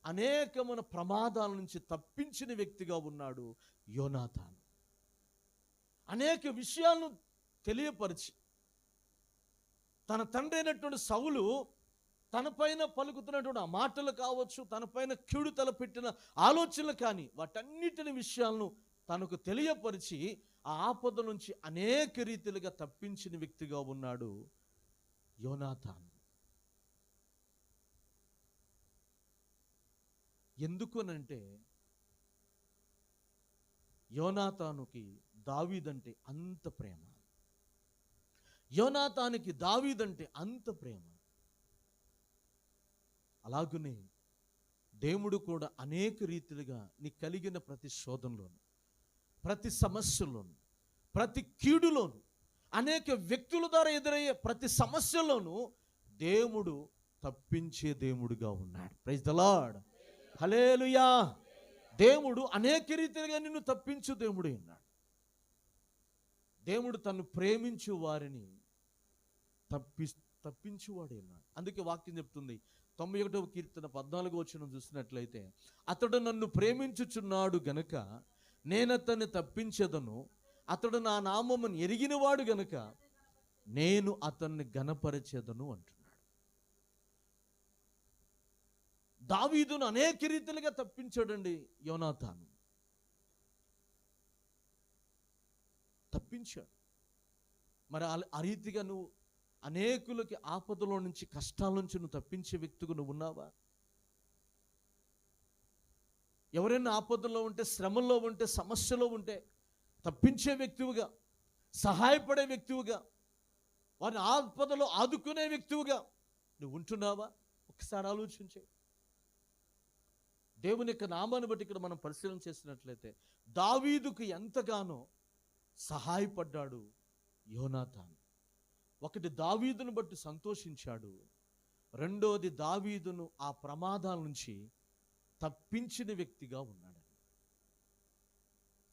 అనేకమైన ప్రమాదాల నుంచి తప్పించిన వ్యక్తిగా ఉన్నాడు యోనాతాను. అనేక విషయాలను తెలియపరిచి తన తండ్రి అయినటువంటి సౌలు తన పైన పలుకుతున్నటువంటి ఆ మాటలు కావచ్చు, తన పైన కీడు తలపెట్టిన ఆలోచనలు కానీ, వాటన్నిటిని విషయాలను తనకు తెలియపరిచి ఆ ఆపద నుంచి అనేక రీతిలుగా తప్పించిన వ్యక్తిగా ఉన్నాడు యోనాతాను. ఎందుకనంటే యోనాతానుకి దావీదంటే అంత ప్రేమ. యోనాతానికి దావీదంటే అంత ప్రేమ. అలాగునే దేవుడు కూడా అనేక రీతిలుగా నీకు కలిగిన ప్రతి శోధనలోను, ప్రతి సమస్యలోను, ప్రతి కీడులోను, అనేక వ్యక్తుల ద్వారా ఎదురయ్యే ప్రతి సమస్యలోనూ దేవుడు తప్పించే దేవుడుగా ఉన్నాడు. Praise the lord. హల్లెలూయా. దేవుడు అనేక రీతిలుగా నిన్ను తప్పించు దేవుడే ఉన్నాడు. దేవుడు తను ప్రేమించు వారిని తప్పించువాడే ఉన్నాడు. అందుకే వాక్యం చెప్తుంది 91వ కీర్తన 14వ వచనం చూసినట్లయితే, అతడు నన్ను ప్రేమించుచున్నాడు గనుక నేనతన్ని తప్పించెదను, అతడు నా నామమును ఎరిగినవాడు గనుక నేను అతన్ని ఘనపరచెదను అంటున్నాడు. దావీదును అనేక రీతిలుగా తప్పించాడండి యోనాతాను. తప్పించాడు. మరి ఆ రీతిగా నువ్వు అనేకులకి ఆపదలో నుంచి, కష్టాల నుంచి నువ్వు తప్పించే వ్యక్తిగా నువ్వు ఉన్నావా? ఎవరైనా ఆపదలో ఉంటే, శ్రమల్లో ఉంటే, సమస్యలో ఉంటే తప్పించే వ్యక్తివిగా, సహాయపడే వ్యక్తివిగా, వారిని ఆపదలో ఆదుకునే వ్యక్తివిగా నువ్వు ఉంటున్నావా? ఒకసారి ఆలోచించే. దేవుని యొక్క నామాన్ని బట్టి ఇక్కడ మనం పరిశీలన చేసినట్లయితే దావీదుకు ఎంతగానో సహాయపడ్డాడు యోనాతాను. ఒకటి, దావీదును బట్టి సంతోషించాడు. రెండోది, దావీదును ఆ ప్రమాదాల నుంచి తప్పించిన వ్యక్తిగా ఉన్నాడు.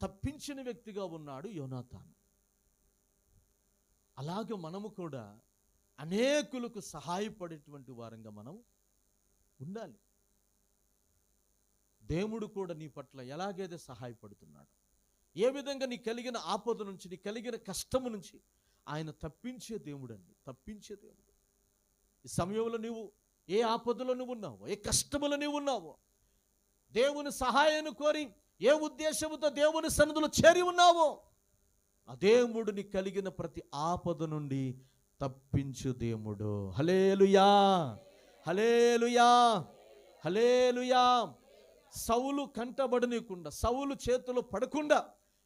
తప్పించిన వ్యక్తిగా ఉన్నాడు యోనాతాను. అలాగే మనము కూడా అనేకులకు సహాయపడేటువంటి వారంగా మనం ఉండాలి. దేవుడు కూడా నీ పట్ల ఎలాగైతే సహాయపడుతున్నాడు, ఏ విధంగా నీ కలిగిన ఆపద నుంచి, నీ కలిగిన కష్టము నుంచి ఆయన తప్పించే దేవుడు అండి. తప్పించే దేవుడు. ఈ సమయంలో నీవు ఏ ఆపదలో నువ్వు ఉన్నావో, ఏ కష్టములో నీవు ఉన్నావో, దేవుని సహాయాన్ని కోరి ఏ ఉద్దేశముతో దేవుని సన్నిధిలో చేరి ఉన్నావో, ఆ దేవుడు నీ కలిగిన ప్రతి ఆపద నుండి తప్పించు దేవుడు. హల్లెలూయా. హల్లెలూయా. హల్లెలూయా. సౌలు కంటబడనీయకుండా, సౌలు చేతిలో పడకుండా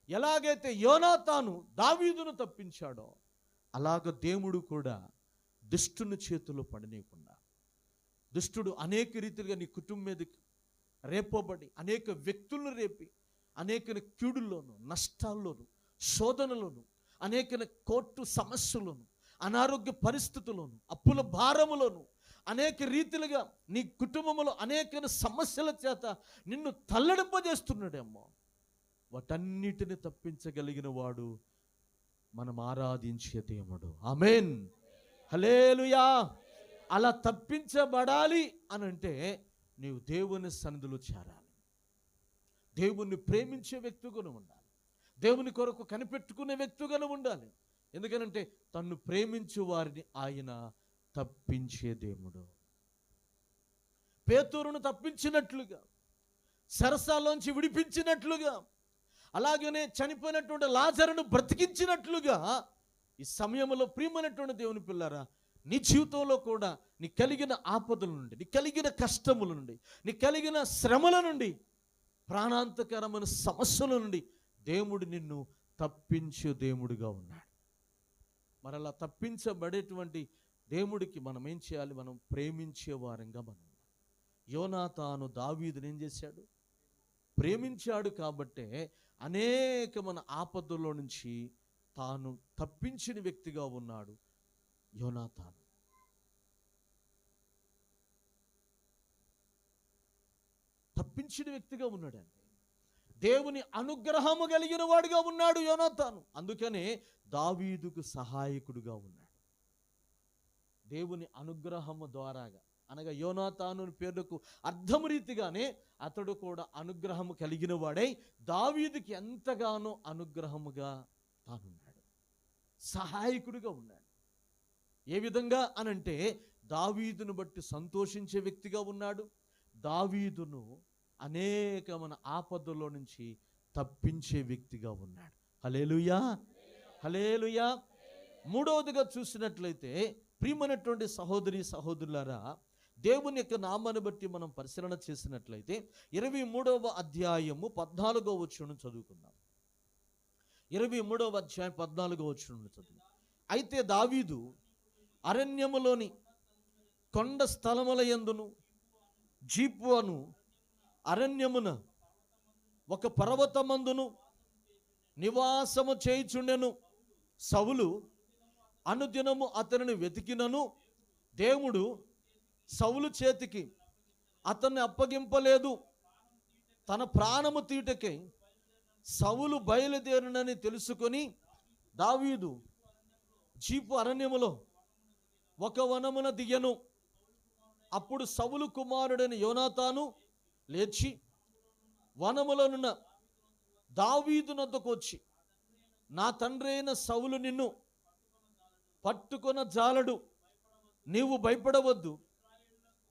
ఎలాగైతే యోనాతాను దావీదును తప్పించాడో, అలాగ దేవుడు కూడా దుష్టుని చేతిలో పడనీయకుండా, దుష్టుడు అనేక రీతిలుగా నీ కుటుంబం మీదకి రేపబడి, అనేక వ్యక్తులను రేపి, అనేక కీడుల్లోను, నష్టాల్లోను, శోధనలోను, అనేక కోర్టు సమస్యలోను, అనారోగ్య పరిస్థితుల్లోను, అప్పుల భారములోను, అనేక రీతిలుగా నీ కుటుంబంలో అనేక సమస్యల చేత నిన్ను తల్లడింపజేస్తున్నాడేమో. వాటన్నిటిని తప్పించగలిగిన వాడు మనం ఆరాధించే దేవుడు. ఆమేన్. హల్లెలూయా. అలా తప్పించబడాలి అనంటే నీవు దేవుని సన్నిధిలో చేరాలి. దేవుణ్ణి ప్రేమించే వ్యక్తిగా ఉండాలి. దేవుని కొరకు కనిపెట్టుకునే వ్యక్తిగానే ఉండాలి. ఎందుకనంటే తన్ను ప్రేమించు వారిని ఆయన తప్పించే దేవుడు. పేతురును తప్పించినట్లుగా, సరసాలోంచి విడిపించినట్లుగా, అలాగనే చనిపోయినటువంటి లాజరును బ్రతికించినట్లుగా ఈ సమయంలో ప్రియమైనటువంటి దేవుని పిల్లారా, నీ జీవితంలో కూడా నీ కలిగిన ఆపదల నుండి, నీ కలిగిన కష్టముల నుండి, నీ కలిగిన శ్రమల నుండి, ప్రాణాంతకరమైన సమస్యల నుండి దేవుడు నిన్ను తప్పించే దేవుడిగా ఉన్నాడు. మరలా తప్పించబడేటువంటి దేవుడికి మనం ఏం చేయాలి? మనం ప్రేమించే వారంగా మనం. యోనాతాను దావీదుని ఏం చేశాడు? ప్రేమించాడు. కాబట్టే అనేకమైన ఆపదల్లో నుంచి తాను తప్పించిన వ్యక్తిగా ఉన్నాడు యోనాతాను. తప్పించిన వ్యక్తిగా ఉన్నాడండి. దేవుని అనుగ్రహము కలిగిన వాడుగా ఉన్నాడు యోనాతాను. అందుకనే దావీదుకు సహాయకుడుగా ఉన్నాడు. దేవుని అనుగ్రహము ద్వారాగా, అనగా యోనాతాను పేరుకు అర్థము రీతిగానే అతడు కూడా అనుగ్రహము కలిగిన వాడై దావీదుకి ఎంతగానో అనుగ్రహముగా తానున్నాడు, సహాయకుడిగా ఉన్నాడు. ఏ విధంగా అనంటే దావీదును బట్టి సంతోషించే వ్యక్తిగా ఉన్నాడు. దావీదును అనేకమైన ఆపదల్లో నుంచి తప్పించే వ్యక్తిగా ఉన్నాడు. హల్లెలూయా, హల్లెలూయా. మూడవదిగా చూసినట్లయితే ప్రియమైనటువంటి సహోదరి సహోదరులారా, దేవుని యొక్క నామాన్ని బట్టి మనం పరిశీలన చేసినట్లయితే 23వ అధ్యాయము 14వ వచనం చదువుకుందాం. 23వ అధ్యాయం 14వ వచనం చదువు. అయితే దావీదు అరణ్యములోని కొండ స్థలముల యందును జీపు అను అరణ్యమున ఒక పర్వతమందును నివాసము చేయుచుండెను. సౌలు అనుదినము అతనిని వెతికినను దేవుడు సౌలు చేతికి అతన్ని అప్పగింపలేదు. తన ప్రాణము తీటకై సౌలు బయలుదేరునని తెలుసుకొని దావీదు జీపు అరణ్యములో ఒక వనమున దిగెను. అప్పుడు సౌలు కుమారుడైన యోనాతాను లేచి వనములోనున్న దావీదు నద్దకు వచ్చి, నా తండ్రి అయిన సౌలు నిన్ను పట్టుకొన జాలడు, నీవు భయపడవద్దు,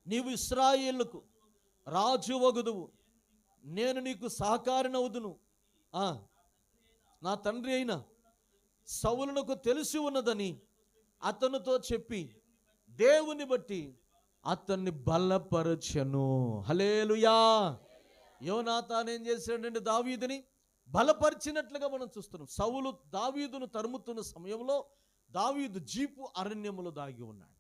నీవు ఇశ్రాయేలుకు రాజు వగుదువు, నేను నీకు సహకారినవుదును. నా తండ్రి అయిన సౌలునకు తెలిసి ఉన్నదని అతనితో చెప్పి దేవుని బట్టి అతన్ని బలపరచెను. హల్లెలూయా. యోనాతాను ఏం చేశాడంటే దావీదుని బలపరిచినట్లుగా మనం చూస్తున్నాం. సౌలు దావీదును తరుముతున్న సమయంలో దావీదు జీపు అరణ్యములో దాగి ఉన్నాడు.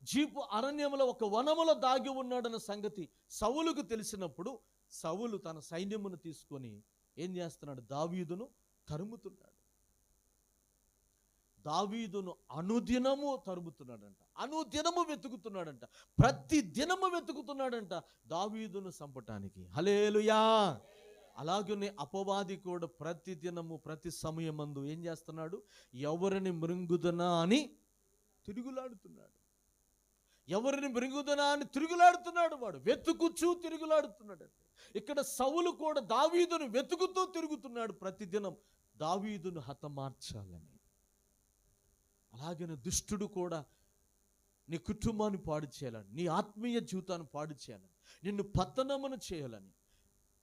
జీపు అరణ్యములో ఒక వనములో దాగి ఉన్నాడన్న సంగతి సౌలుకు తెలిసినప్పుడు సౌలు తన సైన్యమును తీసుకొని ఏం చేస్తున్నాడు? దావీదును తరుముతున్నాడు. దావీదును అనుదినము తరుముతున్నాడంట, అనుదినము వెతుకుతున్నాడంట, ప్రతి దినము వెతుకుతున్నాడంట దావీదును చంపటానికి. హల్లెలూయా. అలాగనే అపవాది కూడా ప్రతి దినము ప్రతి సమయమందు ఏం చేస్తున్నాడు? ఎవరిని మృంగుదనా అని తిరుగులాడుతున్నాడు. ఎవరిని మృంగుదనా అని తిరుగులాడుతున్నాడు. వాడు వెతుకుచూ తిరుగులాడుతున్నాడు. ఇక్కడ సౌలు కూడా దావీదును వెతుకుతూ తిరుగుతున్నాడు ప్రతిదినం దావీదును హతమార్చాలని. అలాగనే దుష్టుడు కూడా నీ కుటుంబాన్ని పాడు చేయాలని, నీ ఆత్మీయ జీవితాన్ని పాడు చేయాలని, నిన్ను పతనమును చేయాలని,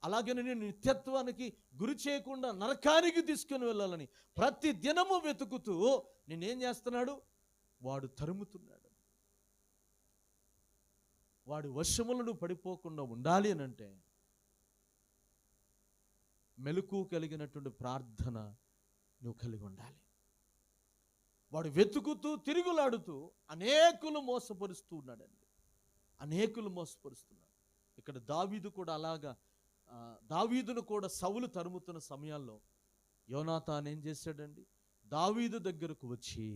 అలాగనే నేను నిత్యత్వానికి గురి చేయకుండా నరకానికి తీసుకుని వెళ్ళాలని ప్రతి దినము వెతుకుతూ నేనేం చేస్తున్నాడు? వాడు తరుముతున్నాడు. వాడి వశములను పడిపోకుండా ఉండాలి అని అంటే మెలకువ కలిగినటువంటి ప్రార్థన నువ్వు కలిగి ఉండాలి. వాడు వెతుకుతూ తిరుగులాడుతూ అనేకులు మోసపరుస్తూ ఉన్నాడండి, అనేకులు మోసపరుస్తున్నాడు. ఇక్కడ దావీదు కూడా అలాగా, దావీదును కూడా సౌలు తరుముతున్న సమయాల్లో యోనాతాను ఏం చేశాడండి? దావీదు దగ్గరకు వచ్చి,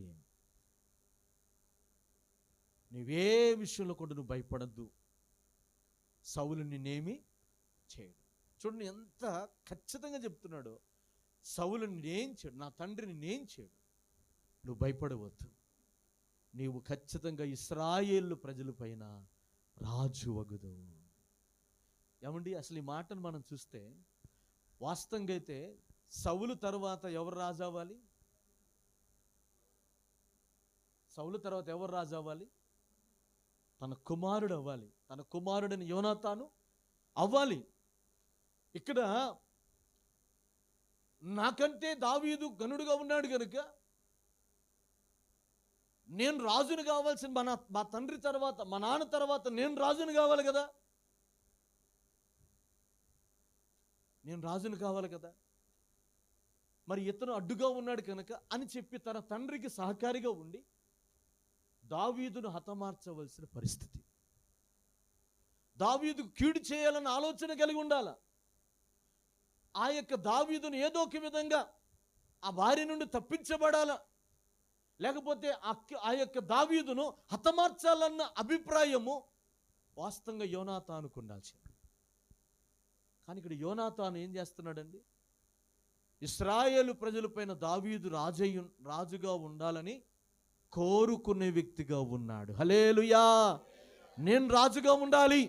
నువ్వే విషయంలో కూడా నువ్వు భయపడద్దు, సౌలు నిన్నేమి చేయడు. చూడండి ఎంత ఖచ్చితంగా చెప్తున్నాడో. సౌలు నేనేం చేయడు, నా తండ్రిని నేను చేయడు, నువ్వు భయపడవద్దు, నీవు ఖచ్చితంగా ఇశ్రాయేలు ప్రజల పైన రాజు వగుదు. ఏమండి, అసలు ఈ మాటను మనం చూస్తే వాస్తవంగా అయితే సౌలు తర్వాత ఎవరు రాజు అవ్వాలి? సౌలు తర్వాత ఎవరు రాజు అవ్వాలి? తన కుమారుడు అవ్వాలి. తన కుమారుడిని యోనాతాను అవ్వాలి. ఇక్కడ నాకంటే దావీదు గనుడుగా ఉన్నాడు కనుక నేను రాజును కావాల్సిన మా తండ్రి తర్వాత, మా నాన్న తర్వాత నేను రాజును కావాలి కదా, నేను రాజును కావాలి కదా. మరి ఇతను అడ్డుగా ఉన్నాడు కనుక అని చెప్పి తన తండ్రికి సహకారిగా ఉండి దావీదును హతమార్చవలసిన పరిస్థితి. దావీదుకు కీడు చేయాలన్న ఆలోచన కలిగి ఉండాల. ఆ యొక్క దావీదును ఏదో ఒక విధంగా ఆ భార్య నుండి తప్పించబడాలా, లేకపోతే ఆ యొక్క దావీదును హతమార్చాలన్న అభిప్రాయము వాస్తవంగా యోనాతానుకు ఉండాల్సింది. కానీ ఇక్కడ యోనాతాను ఏం చేస్తున్నాడండి? ఇశ్రాయేలు ప్రజలపైన దావీదు రాజుగా ఉండాలని కోరుకునే వ్యక్తిగా ఉన్నాడు. హల్లెలూయా! నేను రాజుగా ఉండాలి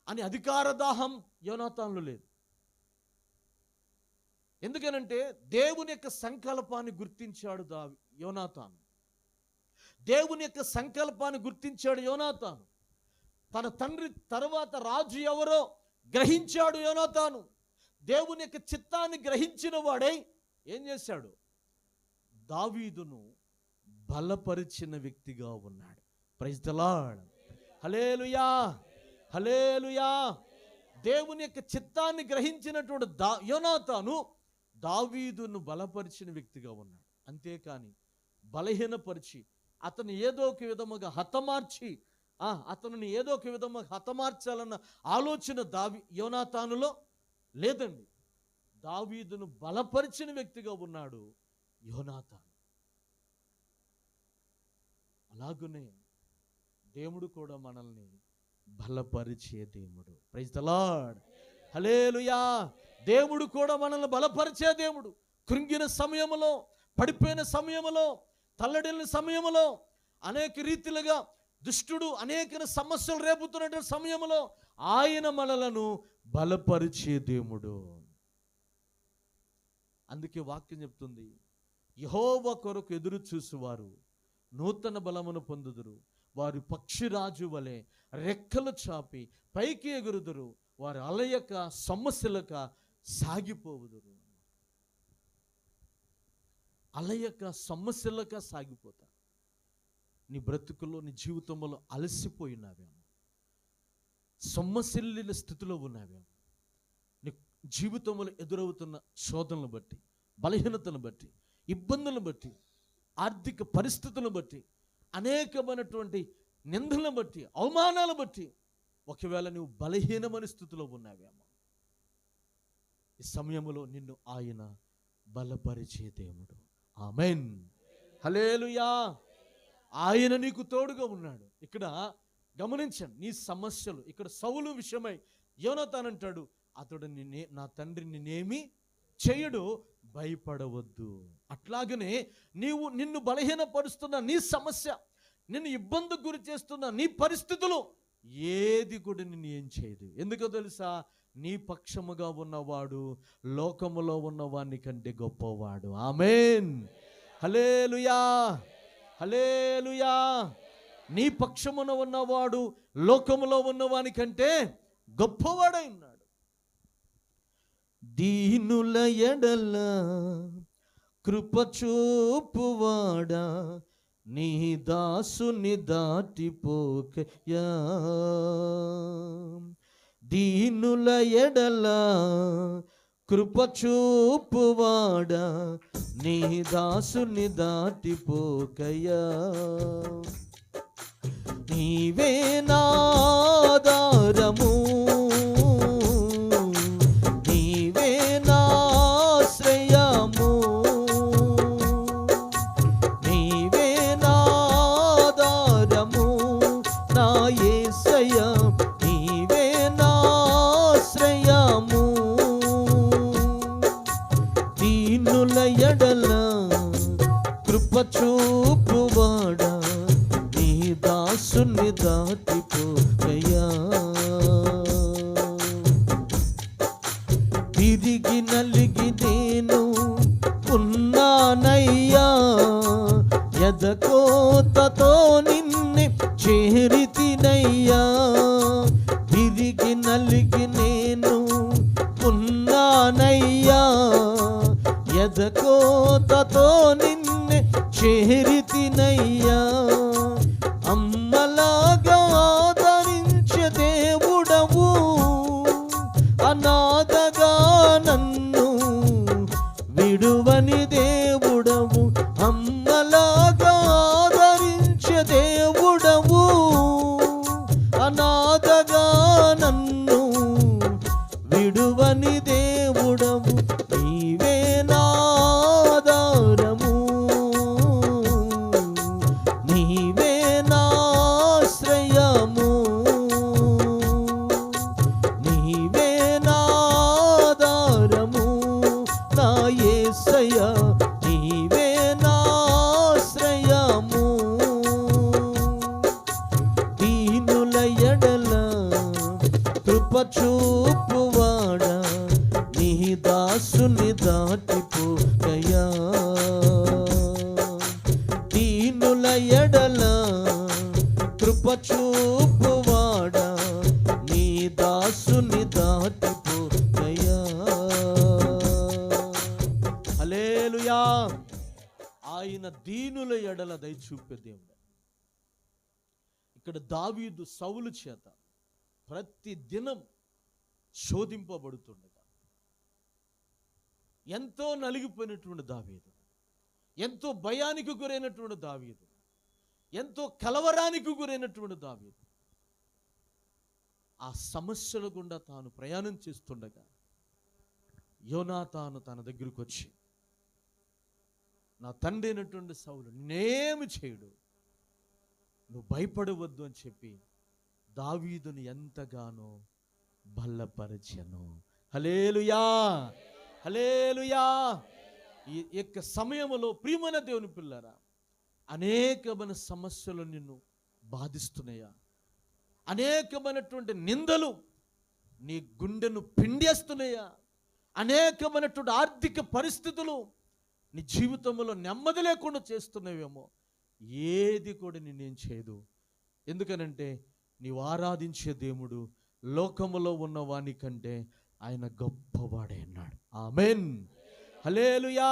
అని అధికార దాహం యోనాతానులో లేదు. ఎందుకనంటే దేవుని యొక్క సంకల్పాన్ని గుర్తించాడు యోనాతాను. దేవుని యొక్క సంకల్పాన్ని గుర్తించాడు యోనాతాను. తన తండ్రి తర్వాత రాజు ఎవరో గ్రహించాడు యోనాతాను. దేవుని యొక్క చిత్తాన్ని గ్రహించిన వాడై ఏం చేశాడు? దావీదును బలపరిచిన వ్యక్తిగా ఉన్నాడు. Praise the lord. Hallelujah, hallelujah. దేవుని యొక్క చిత్తాన్ని గ్రహించినటువంటి యోనాతాను దావీదును బలపరిచిన వ్యక్తిగా ఉన్నాడు. అంతేకాని బలహీనపరిచి అతను ఏదో ఒక విధముగా అతనిని ఏదో ఒక విధముగా హతమార్చాలన్న ఆలోచన యోనాతానులో లేదండి. దావీదును బలపరిచిన వ్యక్తిగా ఉన్నాడు యోనాతాను. అలాగునే దేవుడు కూడా మనల్ని బలపరిచే దేవుడు. Praise the lord. హల్లెలూయా. దేవుడు కూడా మనల్ని బలపరిచే దేవుడు. కృంగిన సమయంలో, పడిపోయిన సమయంలో, తల్లడిల్లిన సమయంలో, అనేక రీతిలుగా దుష్టుడు అనేక సమస్యలు రేపుతున్న సమయంలో ఆయన మనలను బలపరిచే దేవుడు. అందుకే వాక్యం చెప్తుంది, యెహోవా కొరకు ఎదురు చూసువారు నూతన బలమును పొందుదురు, వారి పక్షిరాజు వలె రెక్కలు చాపి పైకి ఎగురుదురు, వారు అలయక సమస్యలక సాగిపోవుదురు. అలయక సమస్యలక సాగిపోతారు. నీ బ్రతుకులో, నీ జీవితంలో అలసిపోయినావేమో, సొమ్మసిల్లిన స్థితిలో ఉన్నావేమో, నీ జీవితంలో ఎదురవుతున్న శోధనలను బట్టి, బలహీనతను బట్టి, ఇబ్బందులను బట్టి, ఆర్థిక పరిస్థితులను బట్టి, అనేకమైనటువంటి నిందలను బట్టి, అవమానాలను బట్టి ఒకవేళ నువ్వు బలహీనమైన స్థితిలో ఉన్నావేమో, ఈ సమయంలో నిన్ను ఆయన బలపరిచే దేవుడు. ఆమేన్. హల్లెలూయా. ఆయన నీకు తోడుగా ఉన్నాడు. ఇక్కడ గమనించండి, నీ సమస్యలు ఇక్కడ సౌలు విషయమై యోనాతాను అంటాడు, అతడు నా తండ్రి నిన్నేమి చేయడు, భయపడవద్దు. అట్లాగనే నిన్ను బలహీనపరుస్తున్న నీ సమస్య, నిన్ను ఇబ్బందికి గురి చేస్తున్న నీ పరిస్థితులు ఏది కూడా నిన్ను ఏం చేయదు. ఎందుకో తెలుసా? నీ పక్షముగా ఉన్నవాడు లోకములో ఉన్నవాని కంటే గొప్పవాడు. ఆమేన్. హల్లెలూయా, హల్లెలూయా. నీ పక్షమున ఉన్నవాడు లోకములో ఉన్నవాని కంటే గొప్పవాడై ఉన్నాడు. దీనుల ఎడల కృపచూపువాడా, నీ దాసుని దాటిపోకయా. దీనుల ఎడల కృపచూపువాడా, నీ దాసుని దాటిపోకయా. నీవే నాధారము, నీవే నాశ్రయము, నీవే నాధారము నా యేసయ్యా, నీవే నాశ్రయము. దీనుల ఎడల కృపచూపువాడా, నీ దాసుని దాటిపోకయా. తిరిగి నలిగి నేను ఉన్నానయ్యా, ఎదకోతతో నిన్నే చేరితినయ్యా. తిరిగి నలిగి నేను ఉన్నానయ్యా, ఎదకోతతో నిన్నే చేరితినయ్యా. అమ్మలాగా ఆదరించే దేవుడవు, అనాథగా నన్ను విడువని దేవుడవు. అమ్మలాగా ఆదరించే దేవుడవు, అనాథగా నన్ను విడువని దేవుడవు. నీవే నా ఆధారము, నీవే నా ఆశ్రయము, నీవే నా ఆధారము నా యేసయ్యా, నీవే నా ఆశ్రయము. దీనుల ఎడల కృప చూపువాడా, నీ దాసుని దాటిపోయా. దీనుల ఎడల కృప చూపువాడా, నీ దాసుని దాటిపోయా. హల్లెలూయా. ఆయన దీనుల ఎడల దయ చూపే దేవుడు. ఇక్కడ దావీదు సౌలు చేత ప్రతి దినం శోధింపబడుతుండగా ఎంతో నలిగిపోయినటువంటి దావీదు, ఎంతో భయానికి గురైనటువంటి దావీదు, ఎంతో కలవరానికి గురైనటువంటి దావీదు ఆ సమస్యల గుండా తాను ప్రయాణం చేస్తుండగా యోనాతాను తన దగ్గరికి వచ్చి, నా తండ్రి అయినటువంటి సౌలు నేనేమి చేయడు, నువ్వు భయపడవద్దు అని చెప్పి దావీదుని ఎంతగానో బలపరచెను. హల్లెలూయా, హల్లెలూయా. ఈ యొక్క సమయంలో ప్రియమైన దేవుని పిల్లరా, అనేకమైన సమస్యలు నిన్ను బాధిస్తున్నాయా? అనేకమైనటువంటి నిందలు నీ గుండెను పిండేస్తున్నాయా? అనేకమైనటువంటి ఆర్థిక పరిస్థితులు నీ జీవితంలో నెమ్మది లేకుండా చేస్తున్నావేమో. ఏది కూడా నిన్నేం చేయదు. ఎందుకనంటే నీవు ఆరాధించే దేవుడు లోకములో ఉన్న వాని కంటే ఆయన గొప్పవాడే అన్నాడు. ఆమేన్, హల్లెలూయా.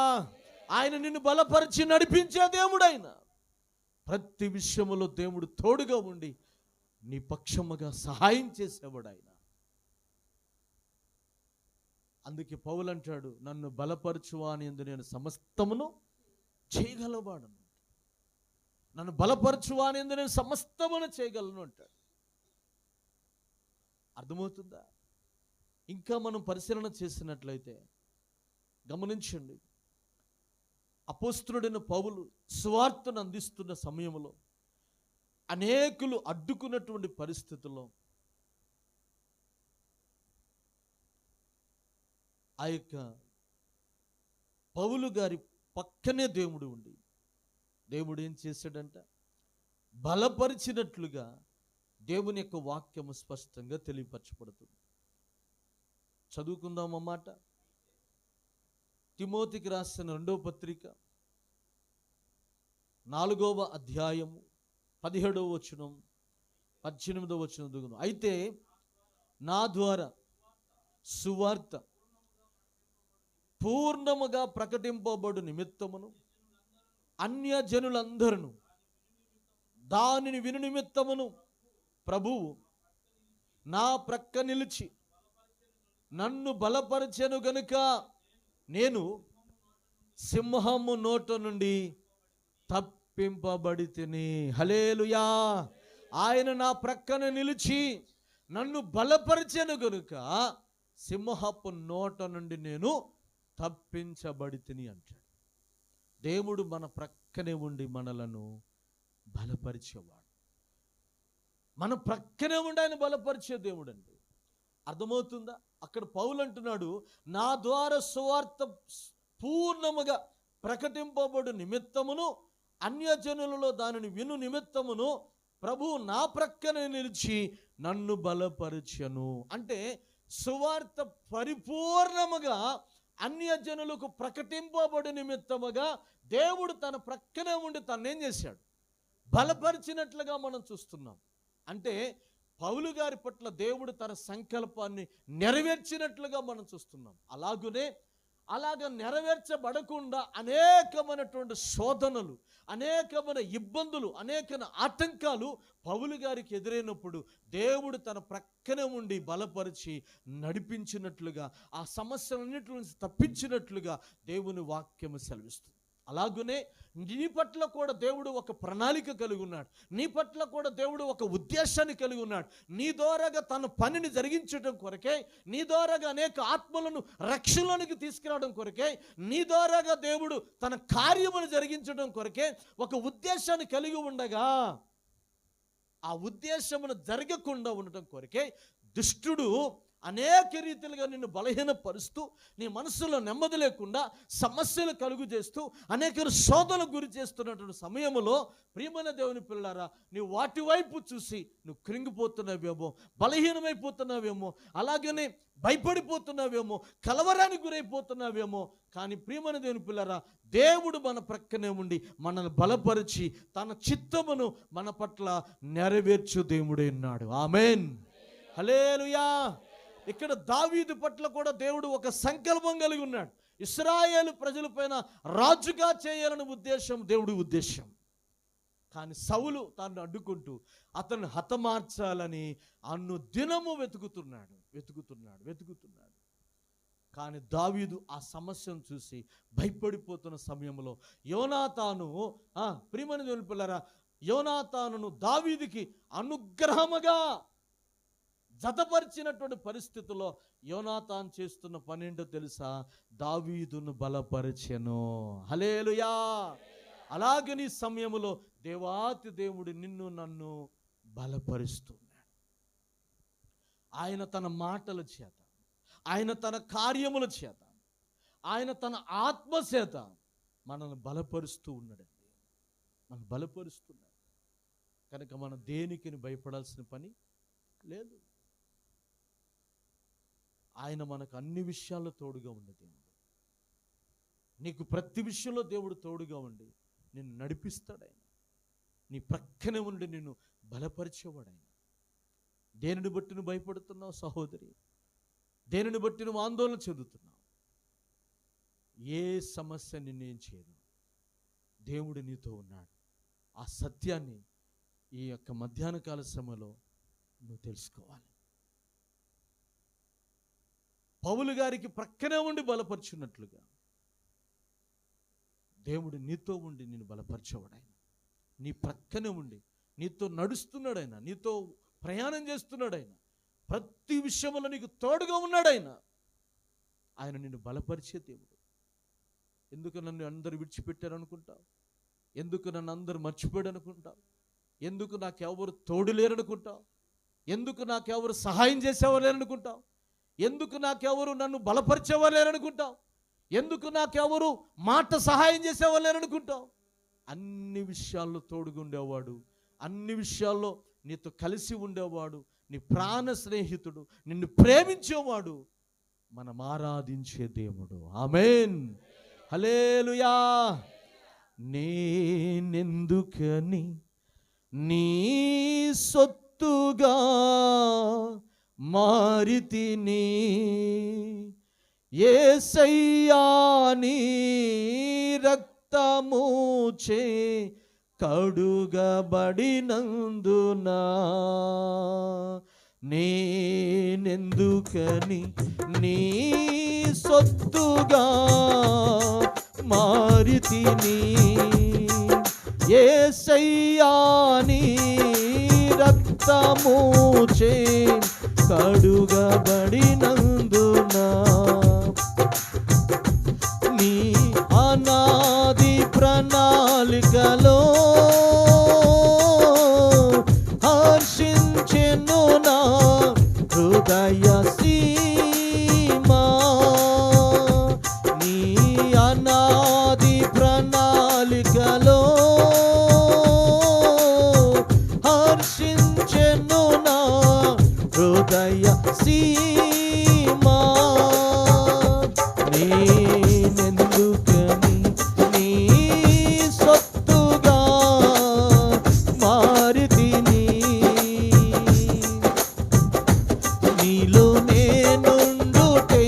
ఆయన నిన్ను బలపరిచి నడిపించే దేవుడు. ఆయన ప్రతి విషయములో దేవుడు తోడుగా ఉండి నీ పక్షముగా సహాయం చేసేవాడు ఆయన. అందుకే పౌలు అంటాడు, నన్ను బలపరచువాని యందు నేను సమస్తమును చేయగలవాడను. నన్ను బలపరచువాని యందు నేను సమస్తమును చేయగలను అంటాడు. అర్థమవుతుందా? ఇంకా మనం పరిశీలన చేసినట్లయితే గమనించండి, అపోస్తలుడైన పౌలు సువార్తను అందిస్తున్న సమయంలో అనేకులు అడ్డుకున్నటువంటి పరిస్థితుల్లో ఆ యొక్క పౌలు గారి పక్కనే దేవుడు ఉండి దేవుడు ఏం చేశాడంట, బలపరిచినట్లుగా దేవుని యొక్క వాక్యము స్పష్టంగా తెలియపరచబడుతుంది. చదువుకుందాం అన్నమాట. తిమోతికి రాసిన 2వ పత్రిక 4వ అధ్యాయము 17వ వచనం 18వ వచనం దుగును. అయితే నా ద్వారా సువార్త పూర్ణముగా ప్రకటింపబడు నిమిత్తమును అన్యజనులందరూ దానిని విను నిమిత్తమును ప్రభువు నా ప్రక్క నిలిచి నన్ను బలపరచెను గనుక నేను సింహము నోట నుండి తప్పింపబడితిని. హల్లెలూయా. ఆయన నా ప్రక్కన నిలిచి నన్ను బలపరచెను గనుక సింహపు నోట నుండి నేను తప్పించబడితిని అంటాడు. దేవుడు మన ప్రక్కనే ఉండి మనలను బలపరిచేవాడు. మన ప్రక్కనే ఉండి ఆయన బలపరిచే దేవుడు అండి. అర్థమవుతుందా? అక్కడ పౌలు అంటున్నాడు, నా ద్వారా సువార్త పూర్ణముగా ప్రకటింపబడు నిమిత్తమును అన్యజనులలో దానిని విను నిమిత్తమును ప్రభువు నా ప్రక్కనే నిలిచి నన్ను బలపరచెను. అంటే సువార్త పరిపూర్ణముగా అన్యజనులకు ప్రకటింపబడి నిమిత్తముగా దేవుడు తన ప్రక్కనే ఉండి తన్నేం చేశాడు, బలపరిచినట్లుగా మనం చూస్తున్నాం. అంటే పౌలు గారి పట్ల దేవుడు తన సంకల్పాన్ని నెరవేర్చినట్లుగా మనం చూస్తున్నాం. అలాగ నెరవేర్చబడకుండా అనేకమైనటువంటి శోధనలు, అనేకమైన ఇబ్బందులు, అనేకమైన ఆటంకాలు పౌలు గారికి ఎదురైనప్పుడు దేవుడు తన ప్రక్కనే ఉండి బలపరిచి నడిపించినట్లుగా, ఆ సమస్యలన్నిటి నుంచి తప్పించినట్లుగా దేవుని వాక్యము సెలవిస్తుంది. అలాగనే నీ పట్ల కూడా దేవుడు ఒక ప్రణాళిక కలిగి ఉన్నాడు. నీ పట్ల కూడా దేవుడు ఒక ఉద్దేశాన్ని కలిగి ఉన్నాడు. నీ ద్వారాగా తన పనిని జరిగించడం కొరకే, నీ ద్వారాగా అనేక ఆత్మలను రక్షణలోనికి తీసుకురావడం కొరకే, నీ ద్వారాగా దేవుడు తన కార్యమును జరిగించడం కొరకే ఒక ఉద్దేశాన్ని కలిగి ఉండగా, ఆ ఉద్దేశమును జరగకుండా ఉండటం కొరకే దుష్టుడు అనేక రీతిలుగా నిన్ను బలహీనపరుస్తూ, నీ మనసులో నెమ్మది లేకుండా సమస్యలు కలుగు చేస్తూ, అనేక శోధనకు గురి చేస్తున్నటువంటి సమయంలో ప్రియమైన దేవుని పిల్లారా, నీవు వాటి వైపు చూసి నువ్వు కృంగిపోతున్నావేమో, బలహీనమైపోతున్నావేమో, అలాగనే భయపడిపోతున్నావేమో, కలవరానికి గురైపోతున్నావేమో. కానీ ప్రియమైన దేవుని పిల్లారా, దేవుడు మన ప్రక్కనే ఉండి మనల్ని బలపరిచి తన చిత్తమును మన పట్ల నెరవేర్చు దేవుడే ఉన్నాడు. ఆమేన్, హల్లెలూయా. ఇక్కడ దావీదు పట్ల కూడా దేవుడు ఒక సంకల్పం కలిగి ఉన్నాడు. ఇశ్రాయేలు ప్రజల పైన రాజుగా చేయాలని ఉద్దేశం దేవుడి ఉద్దేశం. కానీ సౌలు తాను అడ్డుకుంటూ అతన్ని హతమార్చాలని దినము వెతుకుతున్నాడు. కానీ దావీదు ఆ సమస్యను చూసి భయపడిపోతున్న సమయంలో యోనాతాను, ప్రియమైన దేవుని పిల్లరా, యోనాతానును దావీదుకి అనుగ్రహముగా జతపరిచినటువంటి పరిస్థితుల్లో యోనాతాన్ చేస్తున్న పని ఏంటో తెలుసా? దావీదును బలపరిచెను. హల్లెలూయా. అలాగే నీ సమయంలో దేవాతి దేవుడు నిన్ను నన్ను బలపరుస్తున్నాడు. ఆయన తన మాటల చేత, ఆయన తన కార్యముల చేత, ఆయన తన ఆత్మ చేత మనల్ని బలపరుస్తూ ఉన్నాడండి. మనం బలపరుస్తున్నాడు కనుక మనం దేనికి భయపడాల్సిన పని లేదు. ఆయన మనకు అన్ని విషయాల్లో తోడుగా ఉండే దేవుడు. నీకు ప్రతి విషయంలో దేవుడు తోడుగా ఉండి నిన్ను నడిపిస్తాడు. ఆయన నీ ప్రక్కనే ఉండి నిన్ను బలపరిచేవాడు. ఆయన దేనిని బట్టి నువ్వు భయపడుతున్నావు సహోదరి? దేనిని బట్టి నువ్వు ఆందోళన చెందుతున్నావు? ఏ సమస్య నిన్నేం చేయదు. దేవుడు నీతో ఉన్నాడు. ఆ సత్యాన్ని ఈ యొక్క మధ్యాహ్న కాల సమయంలో నువ్వు తెలుసుకోవాలి. పౌలు గారికి ప్రక్కనే ఉండి బలపరుచున్నట్లుగా దేవుడు నీతో ఉండి నిన్ను బలపరిచేవాడు. ఆయన నీ ప్రక్కనే ఉండి నీతో నడుస్తున్నాడు. ఆయన నీతో ప్రయాణం చేస్తున్నాడు. ఆయన ప్రతి విషయంలో నీకు తోడుగా ఉన్నాడు. ఆయన నిన్ను బలపరిచే దేవుడు. ఎందుకు నన్ను అందరు విడిచిపెట్టారు అనుకుంటావు? ఎందుకు నన్ను అందరు మర్చిపోయాడు అనుకుంటావు? ఎందుకు నాకెవరు తోడు లేరనుకుంటావు? ఎందుకు నాకెవరు సహాయం చేసేవారు లేరనుకుంటావు? ఎందుకు నాకెవరు నన్ను బలపరిచేవారు లేరనుకుంటావు? ఎందుకు నాకెవరు మాట సహాయం చేసేవారు లేరనుకుంటావు? అన్ని విషయాల్లో తోడుగా ఉండేవాడు, అన్ని విషయాల్లో నీతో కలిసి ఉండేవాడు, నీ ప్రాణ స్నేహితుడు, నిన్ను ప్రేమించేవాడు మనం ఆరాధించే దేవుడు. ఆమేన్, హల్లెలూయా. నేనెందుకని నీ సొత్తుగా మారితిని, యేసయ్యా నీ రక్తముచే కడుగబడినందున, నేనెందుకని నీ సొత్తుగా మారితిని, యేసయ్యా నీ రక్తముచే కడుగబడినందున, నీ అనాది ప్రణాళికలో హర్షించెను నా హృదయ సీమా, నీ అనాది ప్రణాళికలో హర్షించెను నా హృదయ సీమా. నేనెందుకని నీ సొత్తుగా మారితిని, నీలో నేనుండుటే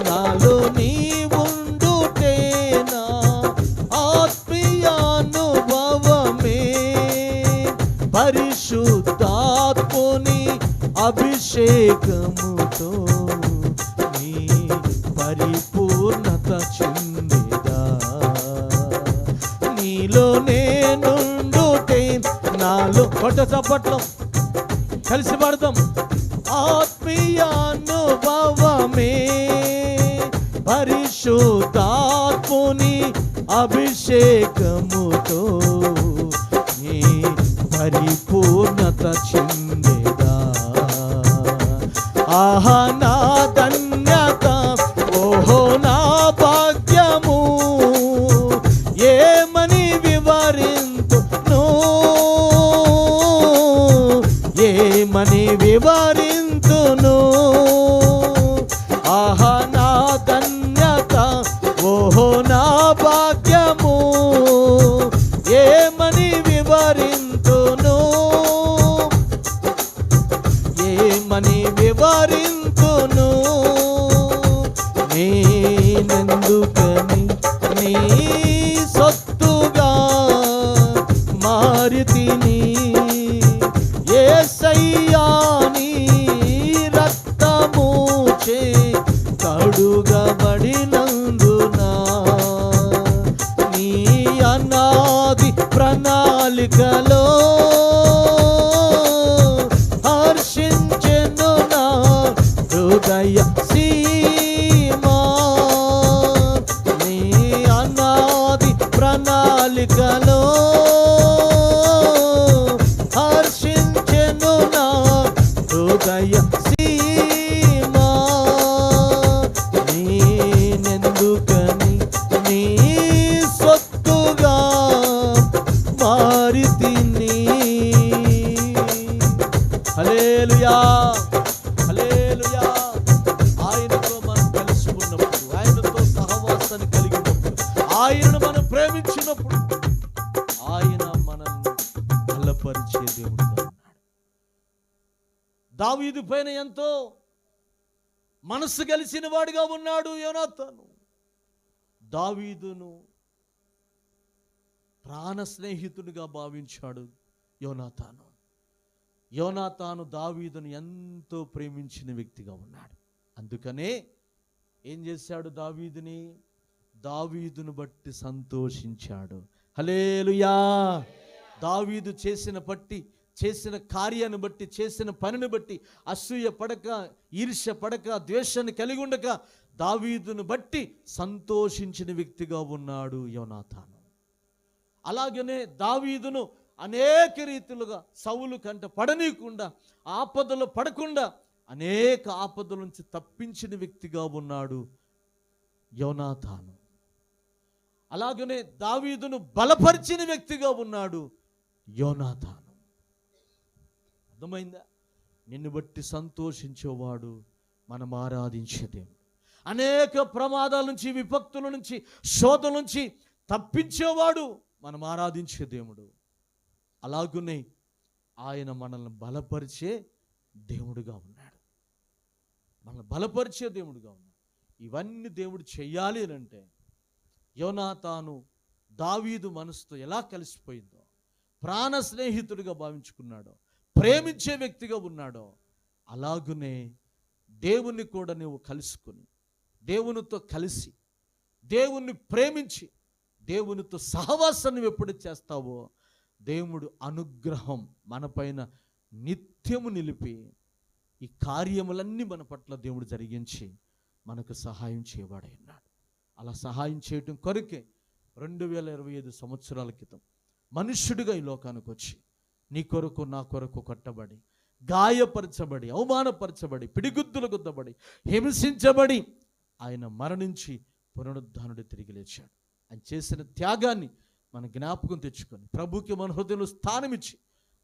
నాలో నీవుండుటే నా ఆత్మీయానుభవమే, పరిశుద్ధాత్ముని అభిషేకముతో నీ పరిపూర్ణత చెందేదా, నీలో నేనుండుటే నాలో. కొట్ట చప్పట్లో కలిసి పడదాం. ఆత్మీయానుభవమే, పరిశుద్ధాత్ముని అభిషేకముతో నీ పరిపూర్ణత చెందేదా. ఆహా నా ధన్యత, ఓహో నా భాగ్యము, ఏమని వివరింతును, ఏమని వివరింతును. ఆహా నా ధన్యత, ఓహో నా భాగ్యము, ఏమని వివరింతును, ఏమని వివరింతును. నేనెందుకని నీ సొత్తుగా మారితిని, యేసయ్యా నీ రక్తముచే కడుగబడినందున, నీ అనాది ప్రణాళికలో హర్షించెను నా హృదయ సీమా, నీ అనాది ప్రణాళికలో హర్షించెను నా హృదయ సీమా. నేనెందుకని నీ సొత్తుగా మారితిని. హల్లెలూయా, హల్లెలూయా. ఆయనతో మనం కలిసి ఉన్నప్పుడు, ఆయనతో సహవాసాన్ని కలిగి ఉన్నప్పుడు, ఆయనను మనం ప్రేమించినప్పుడు ఆయన మనల్ని బలపరిచే దేవుడుగా ఉన్నాడు. దావీదు పైన ఎంతో మనస్సు కలిసిన వాడిగా ఉన్నాడు యోనాతాను. దావీదును ప్రాణ స్నేహితుడిగా భావించాడు యోనాతాను. యోనాతాను దావీదును ఎంతో ప్రేమించిన వ్యక్తిగా ఉన్నాడు. అందుకనే ఏం చేశాడు? దావీదును బట్టి సంతోషించాడు. హల్లెలూయా. దావీదు చేసిన కార్యాన్ని బట్టి, చేసిన పనిని బట్టి అసూయ పడక, ఈర్ష్య పడక, ద్వేషాన్ని కలిగి ఉండక దావీదును బట్టి సంతోషించిన వ్యక్తిగా ఉన్నాడు యోనాతాను. అలాగనే దావీదును అనేక రీతిలుగా సౌలు కంట పడనీయకుండా, ఆపదలు పడకుండా అనేక ఆపదల నుంచి తప్పించిన వ్యక్తిగా ఉన్నాడు యోనాతాను. అలాగనే దావీదును బలపరిచిన వ్యక్తిగా ఉన్నాడు యోనాతాను. అర్థమైందా? నిన్ను బట్టి సంతోషించేవాడు మనం ఆరాధించే దేవుడు. అనేక ప్రమాదాల నుంచి, విపత్తుల నుంచి, శోధల నుంచి తప్పించేవాడు మనం ఆరాధించే దేవుడు. అలాగునే ఆయన మనల్ని బలపరిచే దేవుడుగా ఉన్నాడు. మనల్ని బలపరిచే దేవుడుగా ఉన్నాడు. ఇవన్నీ దేవుడు చెయ్యాలి అంటే యోనాతాను దావీదు మనసుతో ఎలా కలిసిపోయిందో, ప్రాణ స్నేహితుడిగా భావించుకున్నాడో, ప్రేమించే వ్యక్తిగా ఉన్నాడో, అలాగునే దేవుణ్ణి కూడా నువ్వు కలుసుకుని, దేవునితో కలిసి, దేవుణ్ణి ప్రేమించి, దేవునితో సహవాసం నువ్వు ఎప్పుడు చేస్తావో దేవుడు అనుగ్రహం మనపైన నిత్యము నిలిపి ఈ కార్యములన్నీ మన పట్ల దేవుడు జరిగించి మనకు సహాయం చేయవాడై ఉన్నాడు. అలా సహాయం చేయటం కొరకే 2025 సంవత్సరాల క్రితం మనుష్యుడిగా ఈ లోకానికి వచ్చి నీ కొరకు నా కొరకు కొట్టబడి, గాయపరచబడి, అవమానపరచబడి, పిడిగుద్దులు గుద్దబడి, హింసించబడి ఆయన మరణించి పునరుద్ధానుడు తిరిగి లేచాడు. ఆయన చేసిన త్యాగాన్ని మన జ్ఞాపకం తెచ్చుకొని ప్రభుకి మన హృదయంలో స్థానమిచ్చి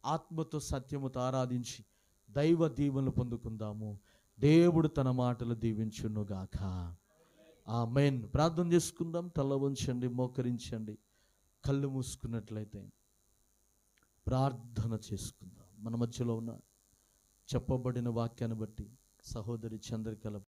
ఆత్మతో సత్యముతో ఆరాధించి దైవ దీవెనలు పొందుకుందాము. దేవుడు తన మాటలు దీవించునుగాక. ఆమేన్. ప్రార్థన చేసుకుందాం. తల వంచండి, మోకరించండి. కళ్ళు మూసుకున్నట్లయితే ప్రార్థన చేసుకుందాం. మన మధ్యలో ఉన్న చెప్పబడిన వాక్యాన్ని బట్టి సహోదరి చంద్రికల